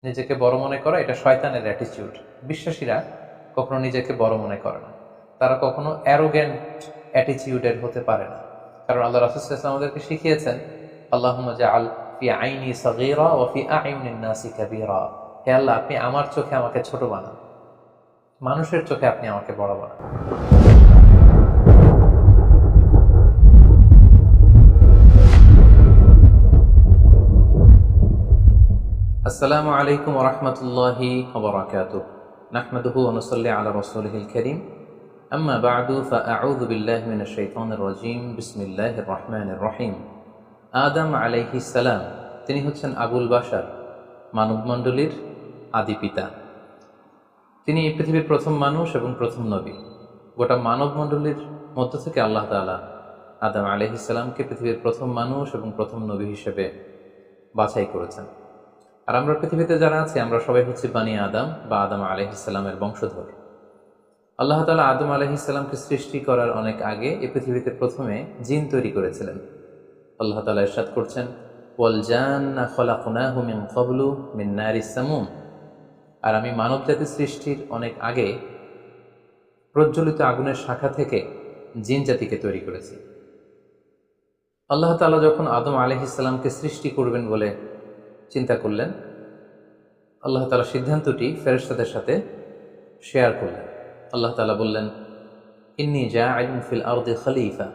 নিজেকে বড় মনে করা এটা শয়তানের অ্যাটিটিউড। বিশ্বাসীরা কখনো নিজেকে বড় মনে করে না, তারা কখনো অ্যারোগ্যান্ট অ্যাটিটিউডের হতে পারে না। কারণ আল্লাহ রাসূল সাল্লাল্লাহু আলাইহি ওয়াসাল্লাম আমাদেরকে শিখিয়েছেন, আল্লাহুম্মা জাআল ফি আইনি সাগীরা ওয়া ফি আ'ইউনিন নাসি কাবীরা। হে আল্লাহ, আপনি আমার চোখে আমাকে ছোট বানান, মানুষের চোখে আপনি আমাকে বড় বানান। আসসালামু আলাইকুম ওয়া রাহমাতুল্লাহি ওয়া বারাকাতুহু। নাহমাদুহু ওয়া নুসাল্লি আলা রাসূলিহিল কারীম। আম্মা বা'দু ফাআউযু বিল্লাহি মিনাশ শাইতানির রাজীম। বিসমিল্লাহির রাহমানির রহিম। আদম আলাইহিস সালাম, তিনি হচ্ছেন আবুল বাশার, মানবমণ্ডলীর আদি পিতা। তিনি এই পৃথিবীর প্রথম মানুষ এবং প্রথম নবী। গোটা মানবমণ্ডলীর মধ্য থেকে আল্লাহ তাআলা আদম আলাইহিস সালামকে পৃথিবীর প্রথম মানুষ এবং প্রথম নবী হিসেবে বাছাই করেছেন। আর আমরা পৃথিবীতে যারা আছি, আমরা সবাই হচ্ছে বানি আদম বা আদম আলাইহিস সালামের বংশধর। আল্লাহ তাআলা আদম আলাইহিস সালামকে সৃষ্টি করার অনেক আগে এই পৃথিবীতে প্রথমে জিন তৈরি করেছিলেন। আল্লাহ তাআলা ইরশাদ করছেন, ওয়াল জান্না খলাকনাহু মিন ক্বাবলু মিন নারিস সামুম। আর আমি মানব জাতি সৃষ্টির অনেক আগে প্রজ্বলিত আগুনের শাখা থেকে জিন জাতিকে তৈরি করেছি। আল্লাহ তাআলা যখন আদম আলাইহিস সালামকে সৃষ্টি করবেন বলে চিন্তা করলেন, আল্লাহ তাআলা সিদ্ধান্তটি ফেরেশতাদের সাথে শেয়ার করলেন। আল্লাহ তাআলা বললেন, ইন্নী জাআইলুন ফিল আরদি খলিফা।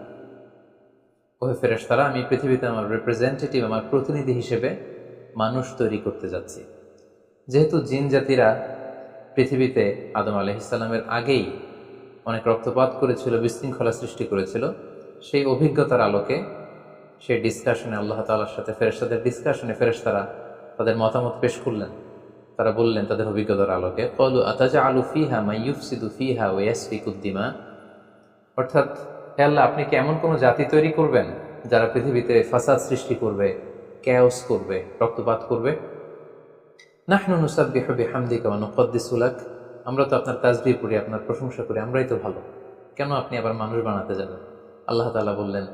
ওহে ফেরেশতারা, আমি পৃথিবীতে আমার রিপ্রেজেন্টেটিভ, আমার প্রতিনিধি হিসেবে মানুষ তৈরি করতে যাচ্ছি। যেহেতু জিন জাতিরা পৃথিবীতে আদম আলাইহিস সালামের আগেই অনেক রক্তপাত করেছিল, বিশৃঙ্খলা সৃষ্টি করেছিল, সেই অভিজ্ঞতার আলোকে, সেই ডিসকাশনে, আল্লাহ তাআলার সাথে ফেরেশতাদের ডিসকাশনে ফেরেশতারা তাদের মতামত পেশ করলেন। তারা বললেন তাদের অভিজ্ঞতার আলোকে, ক্বালু আতাজআলু ফিহা মান ইউফসিদু ফিহা ওয়া ইয়াসফিকুদ দিমা। অর্থাৎ, হে আল্লাহ, আপনি কি এমন কোনো জাতি তৈরি করবেন যারা পৃথিবীতে ফাসাদ সৃষ্টি করবে, ক্যাওস করবে, রক্তপাত করবে? নাহনু নুসাব্বিহু বিহামদিকা ওয়া নুকদ্দিসু লাক। আমরা তো আপনার তাসবিহ পড়ি, আপনার প্রশংসা করি, আমরাই তো ভালো, কেন আপনি আবার মানুষ বানাতে যাবেন? আল্লাহ তাআলা বললেন,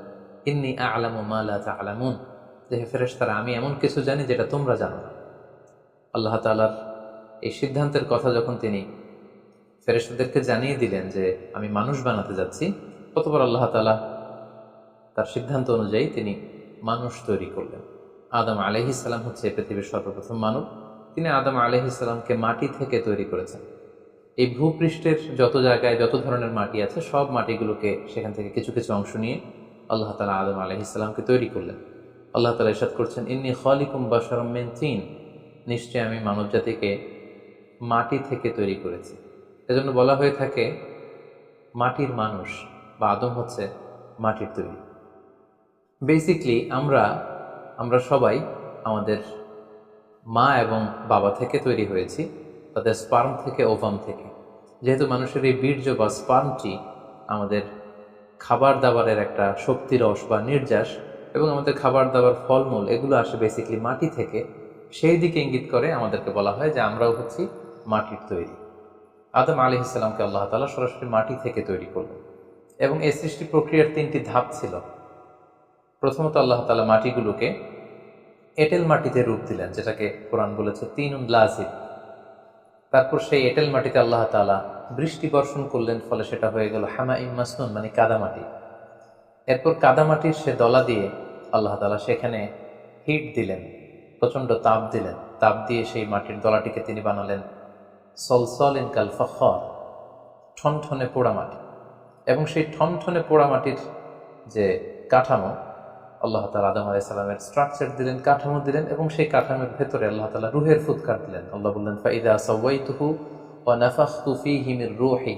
ইন্নী আ'লামু মা লা তা'লামুন। যে হে ফেরেশতারা, আমি এমন কিছু জানি যেটা তোমরা জানো না। আল্লাহ তাআলার এই সিদ্ধান্তের কথা যখন তিনি ফেরেশতাদেরকে জানিয়ে দিলেন যে আমি মানুষ বানাতে যাচ্ছি, কতবার আল্লাহ তাআলা তার সিদ্ধান্ত অনুযায়ী তিনি মানুষ তৈরি করলেন। আদম আলাইহিস সালাম হচ্ছে পৃথিবীর সর্বপ্রথম মানব। তিনি আদম আলাইহিস সালামকে মাটি থেকে তৈরি করেছেন। এই ভূপৃষ্ঠের যত জায়গায় যত ধরনের মাটি আছে, সব মাটিগুলোকে সেখান থেকে কিছু কিছু অংশ নিয়ে আল্লাহ তাআলা আদম আলাইহিস সালামকে তৈরি করলেন। আল্লাহ তাআলা ইরশাদ করছেন, ইন্নী খালিকুম বাশারাম মিন তিন। নিশ্চয় আমি মানব জাতিকে মাটি থেকে তৈরি করেছি। এজন্য বলা হয়ে থাকে মাটির মানুষ, বা আদম হচ্ছে মাটির তৈরি। বেসিকলি আমরা সবাই আমাদের মা এবং বাবা থেকে তৈরি হয়েছি, তাদের স্পার্ম থেকে, ওভাম থেকে। যেহেতু মানুষের এই বীর্য বা স্পার্মটি আমাদের খাবার দাবারের একটা শক্তিরস বা নির্যাস, এবং আমাদের খাবার দাবার, ফলমূল, এগুলো আসে বেসিকলি মাটি থেকে। সেই দিকে ইঙ্গিত করে আমাদেরকে বলা হয় যে আমরাও হচ্ছি মাটির তৈরি। আদম আলাইহিস সালামকে আল্লাহ তাআলা সরাসরি মাটি থেকে তৈরি করলেন। এবং এই সৃষ্টি প্রক্রিয়ার তিনটি ধাপ ছিল। প্রথমত আল্লাহ তাআলা মাটিগুলোকে এঁটেল মাটিতে রূপ দিলেন, যেটাকে কোরআন বলেছে তিনুন লাযিব। তারপর সেই এঁটেল মাটিতে আল্লাহ তাআলা বৃষ্টি বর্ষণ করলেন, ফলে সেটা হয়ে গেল হামাইম মাসনুন, মানে কাদামাটি। এরপর কাদামাটির সে দলা দিয়ে আল্লাহ তাআলা সেখানে হিট দিলেন, প্রচণ্ড তাপ দিলেন। তাপ দিয়ে সেই মাটির দলাটিকে তিনি বানালেন সলসলিন কাল ফখর, ঠনঠনে পোড়া মাটি। এবং সেই ঠনঠনে পোড়া মাটির যে কাঠামো, আল্লাহ তাআলা আদম আলাইহিস সালামের স্ট্রাকচার দিলেন, কাঠামো দিলেন, এবং সেই কাঠামোর ভেতরে আল্লাহ তাআলা রুহের ফুৎকার দিলেন। আল্লাহ বললেন, ফাইদা সাওয়াইতুহু ওয়া নাফাখতু ফীহি মির রূহি।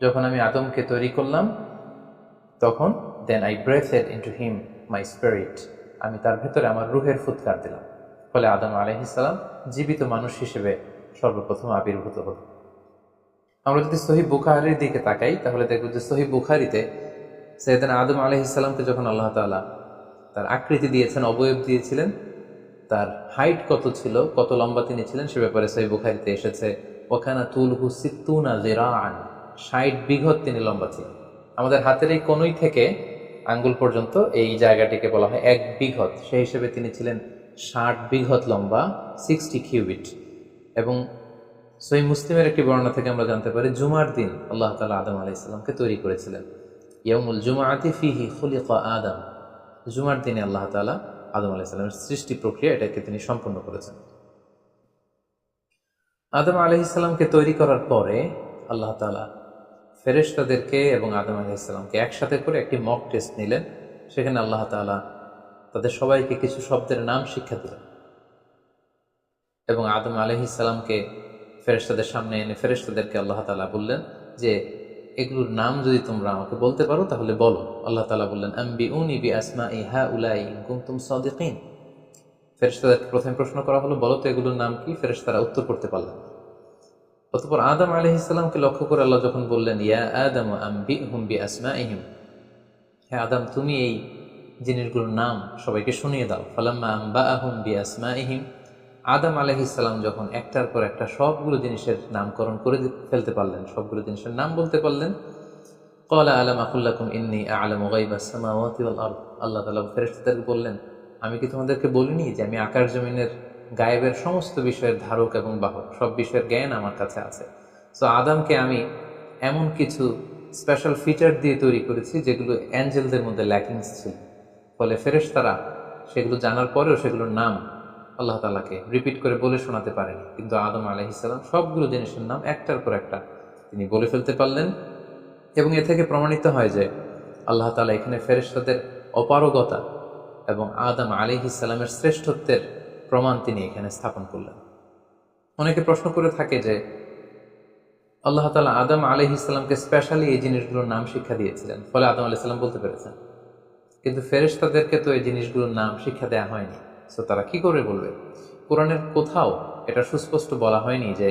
যখন আমি আদমকে তৈরি করলাম, তখন then I breathed into him my spirit. আমি তার ভেতরে আমার রুহের ফুৎকার দিলাম। ফলে আদম আলাইহিস সালাম জীবিত মানুষ হিসেবে সর্বপ্রথম আবির্ভূত হল। আমরা যদি সহিহ বুখারীর দিকে তাকাই, তাহলে দেখব যে সহিহ বুখারীতে সাইয়েদনা আদম আলাইহিস সালামকে যখন আল্লাহ তাআলা তার আকৃতি দিয়েছেন, অবয়ব দিয়েছিলেন, তার হাইট কত ছিল, কত লম্বা তিনি ছিলেন, সে ব্যাপারে সহিহ বুখারীতে এসেছে, ওয়াকানা তুলহু সিত্তুনা যিরাআন। 60 বিঘত তিনি লম্বা ছিলেন। আমাদের হাতের এই কনুই থেকে আঙ্গুল পর্যন্ত এই জায়গাটিকে বলা হয় 1 বিঘত। সেই হিসেবে তিনি ছিলেন 60 বিঘত লম্বা, 60 কিউবিট। এবং সহিহ মুসলিমের একটি বর্ণনা থেকে আমরা জানতে পারি জুমার দিন আল্লাহ তাআলা আদম আলাইহিস সালামকে তৈরি করেছিলেন। ইয়াউমুল জুমআতি ফিহি খুলিকা আদম, জুমার দিনে আল্লাহ তাআলা আদম আলাইহিস সালামের সৃষ্টি প্রক্রিয়া এটাকে তিনি সম্পন্ন করেছেন। আদম আলাইহিস সালামকে তৈরি করার পরে আল্লাহ তাআলা ফেরেশতাদেরকে এবং আদম আলাইহিস সালামকে একসাথে করে একটি মক টেস্ট নিলেন। সেখানে আল্লাহ তাআলা তাদের সবাইকে কিছু শব্দের নাম শিক্ষা দিলেন এবং আদম আলাইহিস সালামকে ফেরেশতাদের সামনে এনে ফেরেশতাদেরকে আল্লাহ তাআলা বললেন যে এগুলোর নাম যদি তোমরা আমাকে বলতে পারো তাহলে বলো। আল্লাহ তাআলা বললেন আম্বিউনি বিআসমাই হাউলাই ইন কুনতুম সাদিকিন। ফেরেশতাদেরকে প্রথমে প্রশ্ন করা হলো, বলো তো এগুলোর নাম কি? ফেরেশতারা উত্তর করতে পারলেন। অতঃপর আদম আলাইহিস সালামকে লক্ষ্য করে আল্লাহ যখন বললেন ইয়া আদম আম্বিহুম বিআসমাইহিম, হে আদম তুমি এই জিনিসগুলোর নাম সবাইকে শুনিয়ে দাও। ফালাম্মা আম্বাআহুম বিআসমাইহিম, আদম আলাইহিস সালাম যখন একটার পর একটা সবগুলো জিনিসের নামকরণ করে ফেলতে পারলেন, সবগুলো জিনিসের নাম বলতে পারলেন, ক্বালা আলাম আকুল লাকুম ইন্নী আ'লামু গায়বাস সামাওয়াতি ওয়াল আরদ, আল্লাহ তাআলা ফেরেশতাদেরকে বললেন আমি কি তোমাদেরকে বলিনি যে আমি আকাশ জমিনের গায়েবের সমস্ত বিষয়ের ধারক এবং বাহক, সব বিষয়ের জ্ঞান আমার কাছে আছে। সো আদমকে আমি এমন কিছু স্পেশাল ফিচার দিয়ে তৈরি করেছি যেগুলো অ্যাঞ্জেলদের মধ্যে ল্যাকিংস ছিল, ফলে ফেরেশতারা সেগুলো জানার পরেও সেগুলোর নাম আল্লাহ তাআলাকে রিপিট করে বলে শোনাতে পারেনি। কিন্তু আদম আলাইহিস সালাম সবগুলো জিনিসের নাম একটার পর একটা তিনি বলে ফেলতে পারলেন। এবং এ থেকে প্রমাণিত হয় যে আল্লাহ তাআলা এখানে ফেরেশতাদের অপারগতা এবং আদম আলাইহিস সালামের শ্রেষ্ঠত্বের প্রমাণ তিনি এখানে স্থাপন করলেন। অনেকে প্রশ্ন করে থাকে যে আল্লাহ তাআলা আদম আলাইহিস সালামকে স্পেশালি এই জিনিসগুলোর নাম শিক্ষা দিয়েছিলেন, ফলে আদম আলাইহিস সালাম বলতে পেরেছেন, কিন্তু ফেরেশতাদেরকে তো এই জিনিসগুলোর নাম শিক্ষা দেওয়া হয়নি। সো তারা কি করে বলবে? কোরআনের কোথাও এটা সুস্পষ্ট বলা হয়নি যে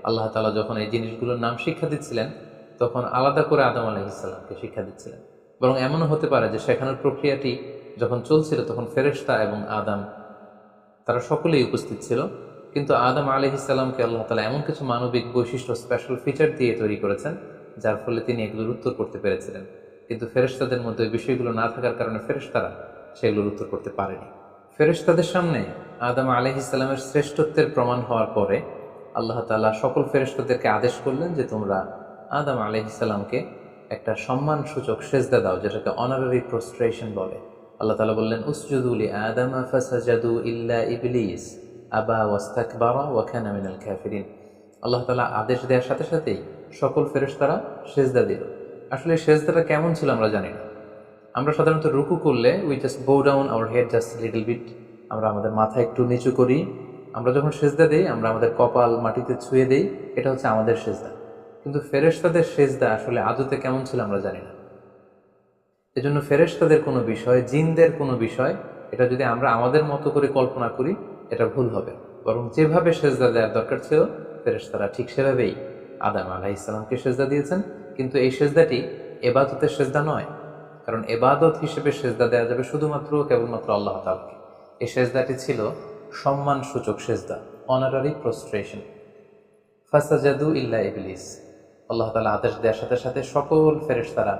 আল্লাহ তাআলা যখন এই জিনিসগুলোর নাম শিক্ষা দিচ্ছিলেন তখন আলাদা করে আদম আলাইহিস সালামকে শিক্ষা দিচ্ছিলেন। বরং এমনও হতে পারে যে শেখানোর প্রক্রিয়াটি যখন চলছিল তখন ফেরেশতা এবং আদম তারা সকলেই উপস্থিত ছিল, কিন্তু আদম আলাইহিস সালামকে আল্লাহ তাআলা এমন কিছু মানবিক বৈশিষ্ট্য স্পেশাল ফিচার দিয়ে তৈরি করেছেন যার ফলে তিনি এগুলোর উত্তর করতে পেরেছিলেন। কিন্তু ফেরেশতাদের মধ্যে ওই বিষয়গুলো না থাকার কারণে ফেরেশতারা সেগুলোর উত্তর করতে পারেনি। ফেরেশতাদের সামনে আদম আলাইহিস সালামের শ্রেষ্ঠত্বের প্রমাণ হওয়ার পরে আল্লাহ তাআলা সকল ফেরেশতাদেরকে আদেশ করলেন যে তোমরা আদম আলাইহিস সালামকে একটা সম্মানসূচক সেজদা দাও, যেটাকে অনারারি প্রস্ট্রেশন বলে। আল্লাহ তাআলা বললেন উসজুদু লি আদম ফাসাজাদু ইল্লা ইবলিস আবা ওয়াস্তাকবারা ওয়া কানা মিনাল কাফিরিন। আল্লাহ তাআলা আদেশ দেওয়ার সাথে সাথেই সকল ফেরেশতারা সেজদা দিল। আসলে সেজদাটা কেমন ছিল আমরা জানি না। আমরা সাধারণত রুকু করলে we just bow down our head just little bit, আমরা আমাদের মাথা একটু নিচু করি। আমরা যখন সেজদা দেই আমরা আমাদের কপাল মাটিতে ছুঁয়ে দেই, এটা হচ্ছে আমাদের সেজদা। কিন্তু ফেরেশতাদের সেজদা আসলে আদতে কেমন ছিল আমরা জানি না। এজন্য ফেরেশতাদের কোনো বিষয়, জিনদের কোনো বিষয়, এটা যদি আমরা আমাদের মতো করে কল্পনা করি এটা ভুল হবে। বরং যেভাবে সেজদা দেওয়ার দরকার ছিল ফেরেশতারা ঠিক সেভাবেই আদম আলাইহিস সালামকে সেজদা দিয়েছেন। কিন্তু এই সেজদাটি ইবাদতের সেজদা নয়, কারণ ইবাদত হিসেবে সেজদা দেওয়া যাবে শুধুমাত্র কেবলমাত্র আল্লাহ তাআলাকে। এই সেজদাটি ছিল সম্মানসূচক সেজদা, অনারারি প্রস্ট্রেশন। ফাসাজাদু ইল্লা ইবলিস, আল্লাহ তাআলা আদেশ দেওয়ার সাথে সাথে সকল ফেরেশতারা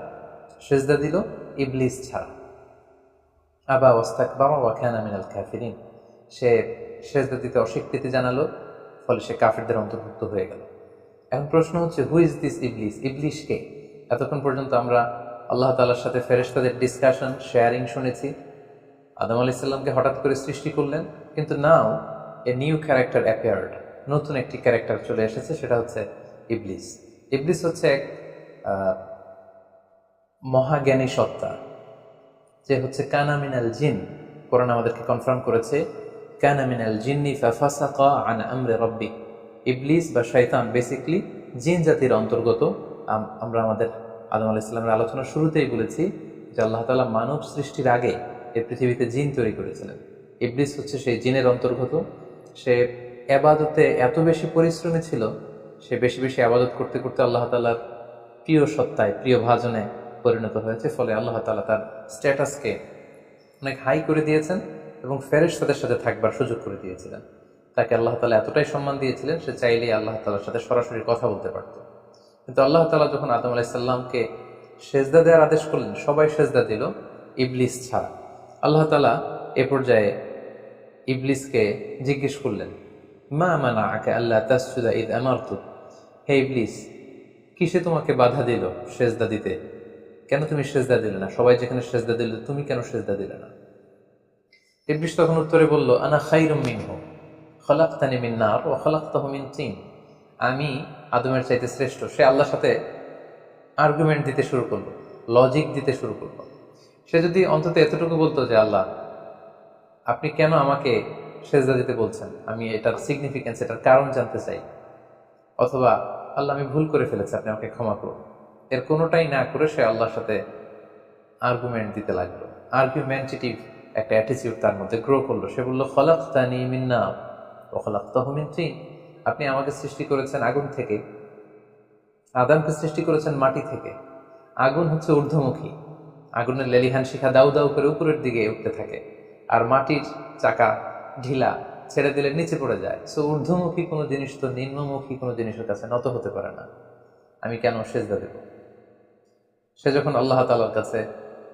সেজদা দিল ইবলিস ছাড়া। আবা ওয়াস্তাকবারা ওয়া কানা মিনাল কাফিরিন, সে সেজদা দিতে অস্বীকৃতি জানালো, ফলে সে কাফিরদের অন্তর্ভুক্ত হয়ে গেল। এখন প্রশ্ন হচ্ছে হু ইজ দিস ইবলিস? ইবলিস কে? এতক্ষণ পর্যন্ত আমরা আল্লাহ তাআলার সাথে ফেরেশতাদের ডিসকাশন, শেয়ারিং শুনেছি। আদম আলাইহিস সালামকে হঠাৎ করে সৃষ্টি করলেন, কিন্তু নাও এ নিউ ক্যারেক্টার অ্যাপিয়ার্ড, নতুন একটি ক্যারেক্টার চলে এসেছে, সেটা হচ্ছে ইবলিস। ইবলিস হচ্ছে এক মহাজ্ঞানী সত্তা, যে হচ্ছে কানা মিনাল জিন। কোরআন আমাদেরকে কনফার্ম করেছে কানা মিনাল জিন্নি ফাফাসাকা আন আমরি রাব্বি। ইবলিস বা শয়তান বেসিক্যালি জিন জাতির অন্তর্গত। আমরা আমাদের আদম আলাইহিস সালামের আলোচনার শুরুতেই বলেছি যে আল্লাহ তাআলা মানব সৃষ্টির আগে এই পৃথিবীতে জিন তৈরি করেছিলেন। ইবলিস হচ্ছে সেই জিনের অন্তর্গত। সে ইবাদতে এত বেশি পরিশ্রমী ছিল, সে বেশি বেশি ইবাদত করতে করতে আল্লাহ তাআলার প্রিয় সত্তায়, প্রিয় ভাজনে পরিণত হয়েছে। ফলে আল্লাহ তাআলা তার স্ট্যাটাসকে অনেক হাই করে দিয়েছেন এবং ফেরেশতাদের সাথে থাকবার সুযোগ করে দিয়েছিলেন। তাকে আল্লাহ তাআলা এতটাই সম্মান দিয়েছিলেন, সে চাইলেই আল্লাহ তাআলার সাথে সরাসরি কথা বলতে পারত। কিন্তু আল্লাহ তাআলা যখন আদম আলাইহিস সালামকে সেজদা দেওয়ার আদেশ করলেন, সবাই সেজদা দিল ইবলিস ছাড়া। আল্লাহ তাআলা এ পর্যায়ে ইবলিসকে জিজ্ঞেস করলেন মা মানাআকা আল্লা তাসজুদা ইয আমারতুক, হে ইবলিস, কিসে তোমাকে বাধা দিল সেজদা দিতে? কেন তুমি সেজদা দিলে না? সবাই যেখানে সেজদা দিল, তুমি কেন সেজদা দিলে না? ইবলিস তখন উত্তরে বলল, আনা খায়রুম মিনহু খলাকতানি মিন নার ওয়া খলাকতাহু মিন তিন। আমি আদমের চাইতে শ্রেষ্ঠ। সে আল্লাহর সাথে আর্গুমেন্ট দিতে শুরু করলো, লজিক দিতে শুরু করলো। সে যদি অন্তত এতটুকু বলতো যে আল্লাহ, আপনি কেন আমাকে সেজদা দিতে বলছেন, আমি এটার সিগনিফিকেন্স, এটার কারণ জানতে চাই, অথবা আল্লাহ আমি ভুল করে ফেলেছি, আপনি আমাকে ক্ষমা করুন, এর কোনোটাই না করে সে আল্লাহর সাথে আর্গুমেন্ট দিতে লাগলো। আর্গুমেন্টেটিভ একটা অ্যাটিটিউড তার মধ্যে গ্রো করলো। সে বলল, খলাকতানি মিন নার ওয়া খলাকতাহু মিন তিন। আপনি আমাকে সৃষ্টি করেছেন আগুন থেকে, আদমকে সৃষ্টি করেছেন মাটি থেকে। আগুন হচ্ছে ঊর্ধ্বমুখী, আগুনের লেলিহান শিখা দাউ দাউ করে উপরের দিকে উঠতে থাকে, আর মাটির চাকা ঢিলা, ছেড়ে দিলে নিচে পড়ে যায়। সো ঊর্ধ্বমুখী কোনো জিনিস তো নিম্নমুখী কোনো জিনিসের কাছে নত হতে পারে না, আমি কেন সেজদা দেব? সে যখন আল্লাহ তাআলার কাছে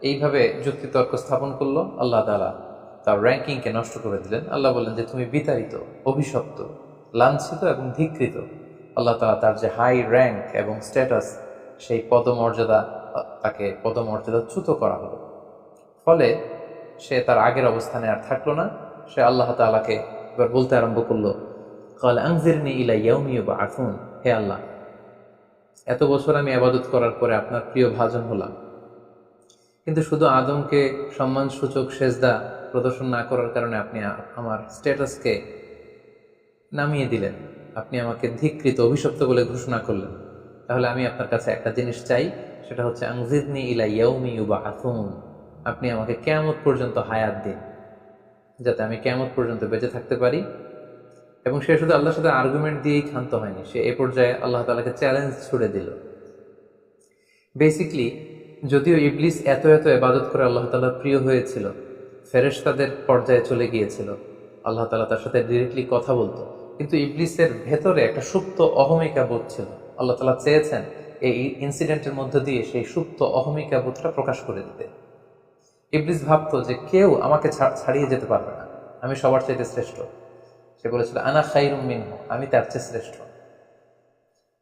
এইভাবে যুক্তিতর্ক স্থাপন করলো, আল্লাহ তাআলা তার র্যাঙ্কিংকে নষ্ট করে দিলেন। আল্লাহ বললেন যে তুমি বিতাড়িত, অভিশপ্ত, লাঞ্ছিত এবং ধিক্কৃত। আল্লাহ তাআলা তার যে হাই র্যাঙ্ক এবং স্ট্যাটাস, সেই পদমর্যাদা, তাকে পদমর্যাদাচ্যুত করা হলো। ফলে সে তার আগের অবস্থানে আর থাকলো না। সে আল্লাহ তাআলাকে এবার বলতে আরম্ভ করলো, ক্বাল আনজিরনি ইলা ইয়াউমি ইউবআসুন, হে আল্লাহ, এত বছর আমি ইবাদত করার পরে আপনার প্রিয় ভাজন হলাম, কিন্তু শুধু আদমকে সম্মানসূচক সেজদা প্রদর্শন না করার কারণে আপনি আমার স্ট্যাটাসকে নামিয়ে দিলেন, আপনি আমাকে ধিক্কৃত, অভিশপ্ত বলে ঘোষণা করলেন। তাহলে আমি আপনার কাছে একটা জিনিস চাই, সেটা হচ্ছে আনজিরনি ইলা ইয়াউমি ইউবআসুন, আপনি আমাকে কিয়ামত পর্যন্ত হায়াত দিন, যাতে আমি কিয়ামত পর্যন্ত বেঁচে থাকতে পারি। এবং সে শুধু আল্লাহর সাথে আর্গুমেন্ট দিয়েই ক্ষান্ত হয়নি, সে এ পর্যায়ে আল্লাহ তাআলাকে চ্যালেঞ্জ ছুড়ে দিল। বেসিকলি, যদিও ইবলিস এত এত ইবাদত করে আল্লাহ তাআলার প্রিয় হয়েছিল, ফেরেশতাদের পর্যায়ে চলে গিয়েছিল, আল্লাহ তাআলা তার সাথে ডিরেক্টলি কথা বলতো, কিন্তু ইবলিসের ভেতরে একটা সুপ্ত অহমিকা বোধ ছিল। আল্লাহ তাআলা চেয়েছেন এই ইনসিডেন্টের মধ্য দিয়ে সেই সুপ্ত অহমিকা বোধটা প্রকাশ করে দিতে। ইবলিস ভাবতো যে কেউ আমাকে ছাড়িয়ে যেতে পারবে না, আমি সবার চাইতে শ্রেষ্ঠ। সে বলেছিল, আনা খায়রুম মিনহু, আমি তার চেয়ে শ্রেষ্ঠ।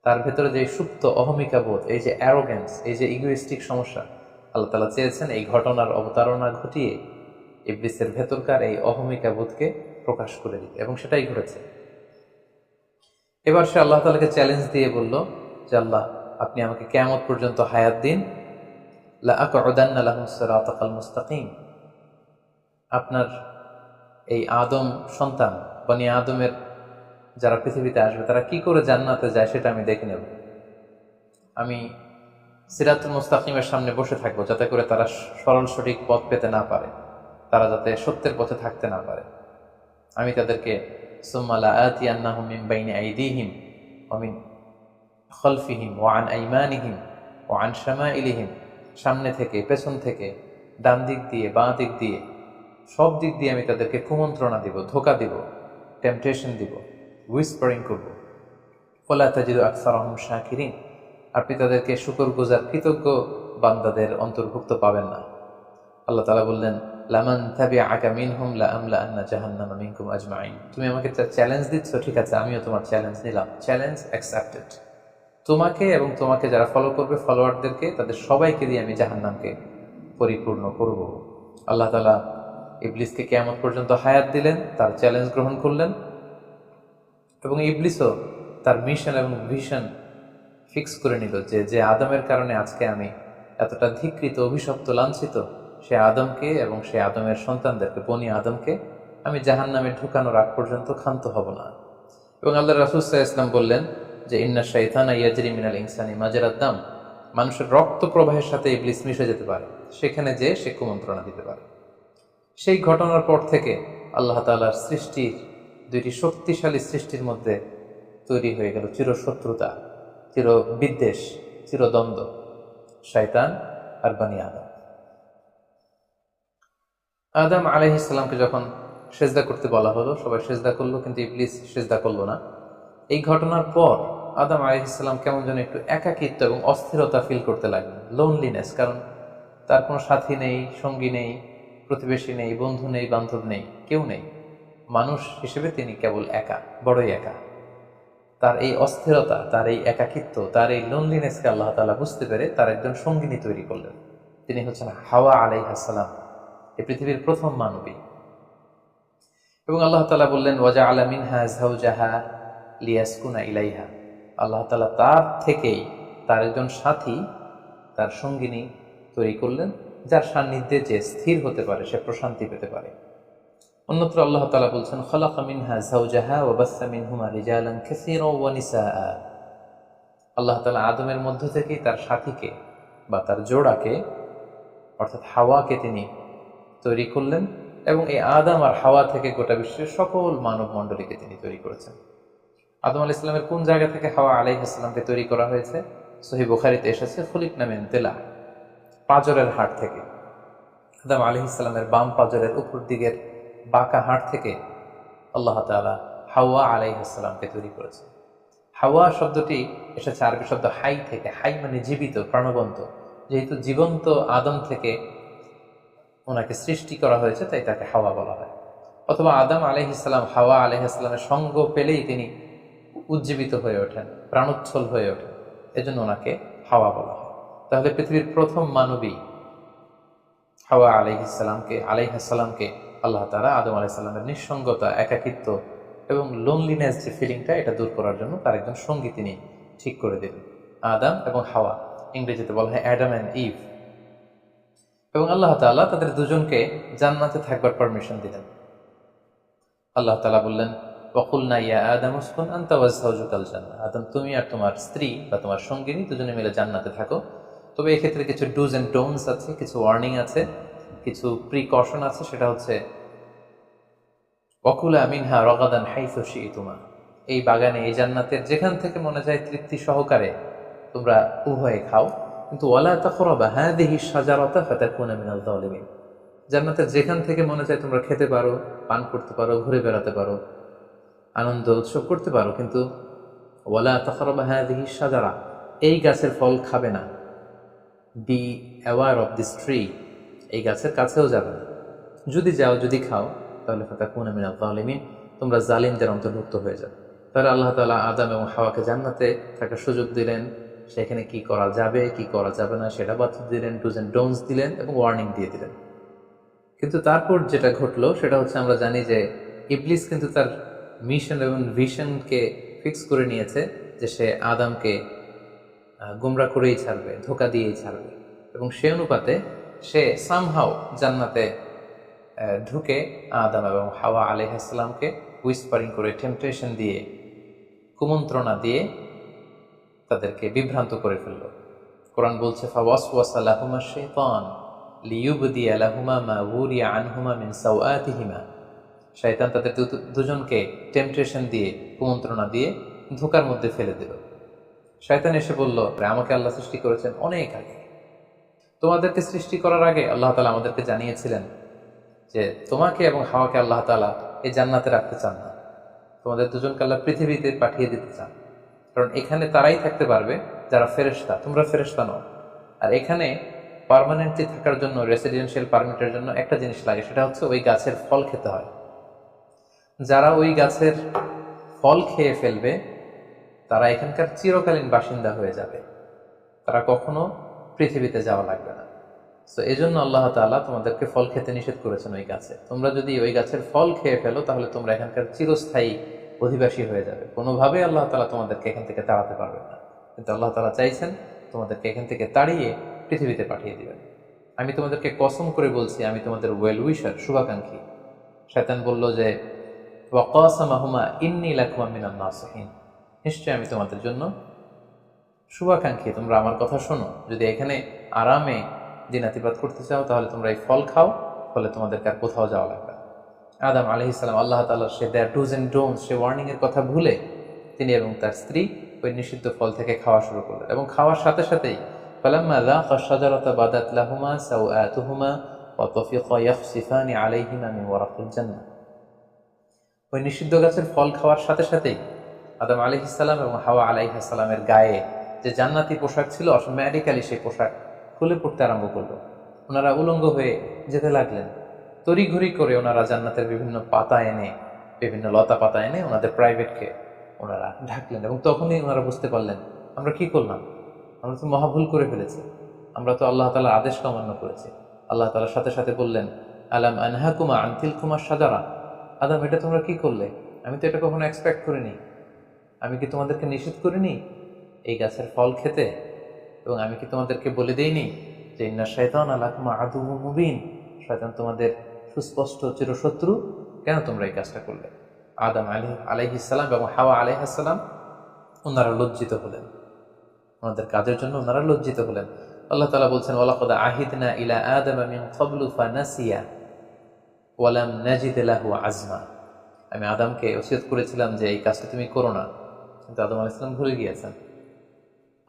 তার ভেতরে যে সুপ্ত অহমিকা বোধ, এই যে অ্যারোগেন্স, এই যে ইগোইস্টিক সমস্যা, আল্লাহ তাআলা চেয়েছেন এই ঘটনার অবতারণা ঘটিয়ে ইবলিসের ভেতরকার এই অহমিকা বোধকে প্রকাশ করে দিতে, এবং সেটাই ঘটেছে। এবার সে আল্লাহ তাআলাকে চ্যালেঞ্জ দিয়ে বলল যে আল্লাহ, আপনি আমাকে কিয়ামত পর্যন্ত হায়াত দিন, লা আকউদান্না লাহুম সিরাতাকাল মুস্তাকিম, আপনার এই আদম সন্তান, বনি আদমের যারা পৃথিবীতে আসবে, তারা কি করে জান্নাতে যায় সেটা আমি দেখে নেব। আমি সিরাতুল মুস্তাকিমের সামনে বসে থাকবো, যাতে করে তারা সরল সঠিক পথ পেতে না পারে, তারা যাতে সত্যের পথে থাকতে না পারে। আমি তাদেরকে সুম্মা লাআতিয়ান্নাহুম মিন বাইনি আইদিহিম ওয়া মিন খালফিহিম ওয়া আন আইমানিহিম ওয়া আন শামাইলিহিম, সামনে থেকে, পেছন থেকে, ডান দিক দিয়ে, বাঁ দিক দিয়ে, সব দিক দিয়ে আমি তাদেরকে কুমন্ত্রণা দিব, ধোঁকা দিব, টেম্পটেশন দিব, হুইসপারিং করব। ওয়ালা তাজিদু আকসারাহুম শাকিরিন, আপনি তাদেরকে শুকরগুজার, কৃতজ্ঞ বান্দাদের অন্তর্ভুক্ত পাবেন না। আল্লাহ তাআলা বললেন, লামান তাবিআকা মিনহুম লাআমলাআন্না জাহান্নামা মিনকুম আজমাইন, তুমি আমাকে চ্যালেঞ্জ দিচ্ছ, ঠিক আছে, আমিও তোমার চ্যালেঞ্জ নিলাম, চ্যালেঞ্জ অ্যাকসেপ্টেড। তোমাকে এবং তোমাকে যারা ফলো করবে, ফলোয়ারদেরকে, তাদের সবাইকে দিয়ে আমি জাহান্নামকে পরিপূর্ণ করব। আল্লাহ তাআলা ইবলিসকে কিয়ামত পর্যন্ত হায়াত দিলেন, তার চ্যালেঞ্জ গ্রহণ করলেন, এবং ইবলিসও তার মিশন এবং ভিশন ফিক্স করে নিল যে যে আদমের কারণে আজকে আমি এতটা ধিক্কৃত, অভিশপ্ত, লাঞ্ছিত, সে আদমকে এবং সে আদমের সন্তানদেরকে, বনি আদমকে আমি জাহান্নামে ঢুকানোর আগ পর্যন্ত ক্ষান্ত হব না। এবং আল্লাহ রাসূল সাল্লাল্লাহু আলাইহি ওয়াসাল্লাম বললেন যে ইন্না শাইতানা ইয়াজরি মিনাল ইনসানি মাজরাদ দাম, মানুষের রক্ত প্রবাহের সাথে ইবলিস মিশে যেতে পারে, সেখানে যে সে কুমন্ত্রণা দিতে পারে। সেই ঘটনার পর থেকে আল্লাহ তাআলার সৃষ্টির, দুইটি শক্তিশালী সৃষ্টির মধ্যে তৈরি হয়ে গেল চিরশত্রুতা, চির বিদ্বেষ, চিরদ্বন্দ্ব, শয়তান আর বনি আদম। আদম আলাইহিস সালামকে যখন সেজদা করতে বলা হলো, সবাই সেজদা করলো, কিন্তু ইবলিস সেজদা করলো না। এই ঘটনার পর আদম আলাইহিস সালাম কেমন যেন একটু একাকিত্ব এবং অস্থিরতা ফিল করতে লাগলেন, লোনলিনেস, কারণ তার কোনো সাথী নেই, সঙ্গী নেই, প্রতিবেশী নেই, বন্ধু নেই, বান্ধব নেই, কেউ নেই। মানুষ হিসেবে তিনি কেবল একা, বড়ই একা। তার এই অস্থিরতা, তার এই একাকিত্ব, তার এই লোনলিনেসকে আল্লাহ তাআলা বুঝতে পেরে তার একজন সঙ্গিনী তৈরি করলেন। তিনি হচ্ছেন হাওয়া আলাইহিস সালাম, এই পৃথিবীর প্রথম মানবী। এবং আল্লাহ তাআলা বললেন ওয়াজআলা মিনহা যাওজাহা লিয়াসকুনা ইলাইহা। আল্লাহ তাআলা তার থেকেই তার একজন সাথী, তার সঙ্গিনী তৈরি করলেন, যার সান্নিধ্যে যে স্থির হতে পারে, সে প্রশান্তি পেতে পারে। অন্যত্র আল্লাহ তাআলা বলছেন খালাকা মিনহা যাওজাহা ওয়া বাসসা মিনহুমা রিজালান কাসীরা ওয়া নিসাআ। আল্লাহ তাআলা আদমের মধ্য থেকেই তার সাথীকে বা তার জোড়াকে অর্থাৎ হাওয়াকে তিনি তৈরি করলেন, এবং এই আদম আর হাওয়া থেকে গোটা বিশ্বের সকল মানব মণ্ডলীকে তিনি তৈরি করেছেন। আদম আলাইহিস সালামের কোন জায়গা থেকে হাওয়া আলাইহিস সালামকে তৈরি করা হয়েছে? সহিহ বুখারীতে এসেছে খুলিকনা মিন তিলা, পাঁজরের হাড় থেকে। আদম আলাইহিস সালামের বাম পাঁজরের উপর দিকের বাঁকা হাড় থেকে আল্লাহ তাআলা হাওয়া আলাইহিস সালামকে তৈরি করেছেন। হাওয়া শব্দটি এসেছে আরবি শব্দ হাই থেকে। হাই মানে জীবিত, প্রাণবন্ত। যেহেতু জীবন্ত আদম থেকে ওনাকে সৃষ্টি করা হয়েছে, তাই তাকে হাওয়া বলা হয়। অথবা আদম আলাইহিস সালাম হাওয়া আলাইহিস সালামের সঙ্গ পেলেই তিনি উজ্জীবিত হয়ে ওঠেন, প্রাণোচ্ছল হয়ে ওঠেন, এজন্য ওনাকে হাওয়া বলা হয়। তাহলে পৃথিবীর প্রথম মানবী হাওয়া আলাইহিস সালামকে আল্লাহ তাআলা আদম আলাইহিস সালামের নিঃসঙ্গতা, একাকিত্ব এবং লোনলিনেস যে ফিলিংটা, এটা দূর করার জন্য তার একজন সঙ্গী তিনি ঠিক করে দিলেন, আদম এবং হাওয়া। ইংরেজিতে বলা হয় অ্যাডাম অ্যান্ড ইভ। এবং আল্লাহ তাআলা তাদের দুজনকে জান্নাতে থাকবার পারমিশন দিলেন। আল্লাহ তাআলা বললেন ওয়াকুলনা ইয়া আদম উসকুন আনতা ওয়া যাওজুকাল জান্নাহ। আদম, তুমি আর তোমার স্ত্রী বা তোমার সঙ্গিনী দুজনে মিলে জান্নাতে থাকো। তবে এক্ষেত্রে কিছু ডুজ এন্ড ডোন্টস আছে, কিছু ওয়ার্নিং আছে, কিছু প্রিকশন আছে। সেটা হচ্ছে ওয়াকুলা মিনহা রাগাদান হাইসু শি'তুমা। এই বাগানে, এই জান্নাতের যেখান থেকে মনে যায় তৃপ্তি সহকারে তোমরা উভয়ে খাও, কিন্তু ওয়ালা তাকরাবা হাযিহি শাজারাতা ফাতাকুনা মিনাল যালিমিন। জান্নাতের যেখান থেকে মনে চায় তোমরা খেতে পারো, পান করতে পারো, ঘুরে বেড়াতে পারো, আনন্দ উৎসব করতে পারো, কিন্তু ওয়ালা তাকরাবা হাযিহি শাজারা, এই গাছের ফল খাবে না। Be aware of this tree, এই গাছের কাছেও যাবে না। যদি যাও, যদি খাও, তাহলে ফাতাকুনা মিনাল যালিমিন, তোমরা জালিমদের অন্তর্ভুক্ত হয়ে যাবে। তাহলে আল্লাহ তাআলা আদম এবং হাওয়াকে জান্নাতে থাকার সুযোগ দিলেন, সেখানে কি করা যাবে, কি করা যাবে না সেটা বাতলে দিলেন, ডুজ এন্ড ডোন্টস দিলেন এবং ওয়ার্নিং দিয়ে দিলেন। কিন্তু তারপর যেটা ঘটলো সেটা হচ্ছে, আমরা জানি যে ইবলিস কিন্তু তার মিশন এবং ভিশনকে ফিক্স করে নিয়েছে যে সে আদমকে গুমরা করেই ছাড়বে, ধোঁকা দিয়েই ছাড়বে। এবং সে অনুপাতে সে সামহাও জান্নাতে ঢুকে আদম এবং হাওয়া আলাইহিস সালামকে হুইসপারিং করে, টেম্পটেশন দিয়ে, কুমন্ত্রণা দিয়ে তাদেরকে বিভ্রান্ত করে ফেলল। কোরআন বলছে ফাওয়াসওয়াসা লাহুমা শাইতান লিইউবদিয়া লাহুমা মা উরিয়া আনহুমা মিন সাওআতিহিমা। শয়তান তাদের দুজনকে টেম্পটেশন দিয়ে, কুমন্ত্রণা দিয়ে ধোঁকার মধ্যে ফেলে দিল। শয়তান এসে বলল, আমাকে আল্লাহ সৃষ্টি করেছেন অনেক আগে, তোমাদেরকে সৃষ্টি করার আগে আল্লাহ তাআলা আমাদেরকে জানিয়েছিলেন যে তোমাকে এবং হাওয়াকে আল্লাহ তাআলা এই জান্নাতে রাখতে চান না, তোমাদের দুজনকে আল্লাহ পৃথিবীতে পাঠিয়ে দিতে চান। কারণ এখানে তারাই থাকতে পারবে যারা ফেরেশতা, তোমরা ফেরেশতা নও। আর এখানে পার্মানেন্টলি থাকার জন্য, রেসিডেন্সিয়াল পারমিটের জন্য একটা জিনিস লাগে, সেটা হচ্ছে ওই গাছের ফল খেতে হয়। যারা ওই গাছের ফল খেয়ে ফেলবে তারা এখানকার চিরকালীন বাসিন্দা হয়ে যাবে, তারা কখনো পৃথিবীতে যাওয়া লাগবে না। তো এই জন্য আল্লাহ তাআলা তোমাদেরকে ফল খেতে নিষেধ করেছেন ওই গাছে। তোমরা যদি ওই গাছের ফল খেয়ে ফেলো তাহলে তোমরা এখানকার চিরস্থায়ী অধিবাসী হয়ে যাবে। কোনোভাবেই আল্লাহ তাআলা তোমাদেরকে এখান থেকে তাড়াতে পারবেন না। কিন্তু আল্লাহ তাআলা চাইছেন তোমাদেরকে এখান থেকে তাড়িয়ে পৃথিবীতে পাঠিয়ে দিবেন। আমি তোমাদেরকে কসম করে বলছি, আমি তোমাদের ওয়েল উইশার, শুভাকাঙ্ক্ষী। শয়তান বলল যে ওয়াকাসামাহুমা ইন্নী লাকুমা মিনান নাসিহিন, নিশ্চয় আমি তোমাদের জন্য শুভাকাঙ্ক্ষী, তোমরা আমার কথা শোনো। যদি এখানে আরামে দিনাতিপাত করতে চাও তাহলে তোমরা এই ফল খাও, ফলে তোমাদেরকে আর কোথাও যাওয়া লাগবে না। আদম আলাইহিস সালাম আল্লাহ তাআলার সে দেয়ার ডুজ এন্ড ডোন্টস, সে ওয়ার্নিং এর কথা ভুলে তিনি এবং তার স্ত্রী ওই নিষিদ্ধ ফল থেকে খাওয়া শুরু করলেন। এবং খাওয়ার সাথে সাথেই ফালাম্মা যাকা শাজারাতা বাদাত লাহুমা সাওআতুহুমা ওয়া তাফিকা ইয়াখসিফানি আলাইহিমা মিন ওয়ারাকিল জান্নাহ। ওই নিষিদ্ধ গাছের ফল খাওয়ার সাথে সাথেই আদম আলাইহিস সালাম এবং হাওয়া আলাইহিস সালামের গায়ে যে জান্নাতি পোশাক ছিল, অটোমেটিক্যালি সেই পোশাক খুলে পড়তে আরম্ভ করলো। ওনারা উলঙ্গ হয়ে যেতে লাগলেন। তড়িঘড়ি করে ওনারা জান্নাতের বিভিন্ন পাতা এনে বিভিন্ন লতা পাতা এনে ওনাদের প্রাইভেটকে ওনারা ঢাকলেন, এবং তখনই ওনারা বুঝতে পারলেন আমরা কি করলাম, আমরা তো মহাভুল করে ফেলেছি, আমরা তো আল্লাহ তাআলার আদেশকে অমান্য করেছি। আল্লাহ তাআলার সাথে সাথে বললেন, আলাম আনহাকুমা আন তিলকুমা শাজারা, আদম এটা তোমরা কি করলে, আমি তো এটা কখনো এক্সপেক্ট করিনি, আমি কি তোমাদেরকে নিষেধ করিনি এই গাছের ফল খেতে, এবং আমি কি তোমাদেরকে বলে দেইনি যে ইন্না শাইতানা লাকুম আদুউম মুবিন, শয়তান তোমাদের সুস্পষ্ট চিরশত্রু, কেন তোমরা এই কাজটা করলে? আদম আলাইহিস সালাম এবং হাওয়া আলাইহিস সালাম ওনারা লজ্জিত হলেন, ওনাদের কাজের জন্য ওনারা লজ্জিত হলেন। আল্লাহ তাআলা বলছেন, ওয়ালাকাদ আহিদনা ইলা আদামা মিন ক্বাবলু ফানাসিয়া ওয়ালাম নাজিদ লাহু আজমা, আমি আদমকে ওসিয়ত করেছিলাম যে এই কাজটা তুমি করো না, কিন্তু আদম আলাইহিস সালাম ভুলে গিয়েছেন।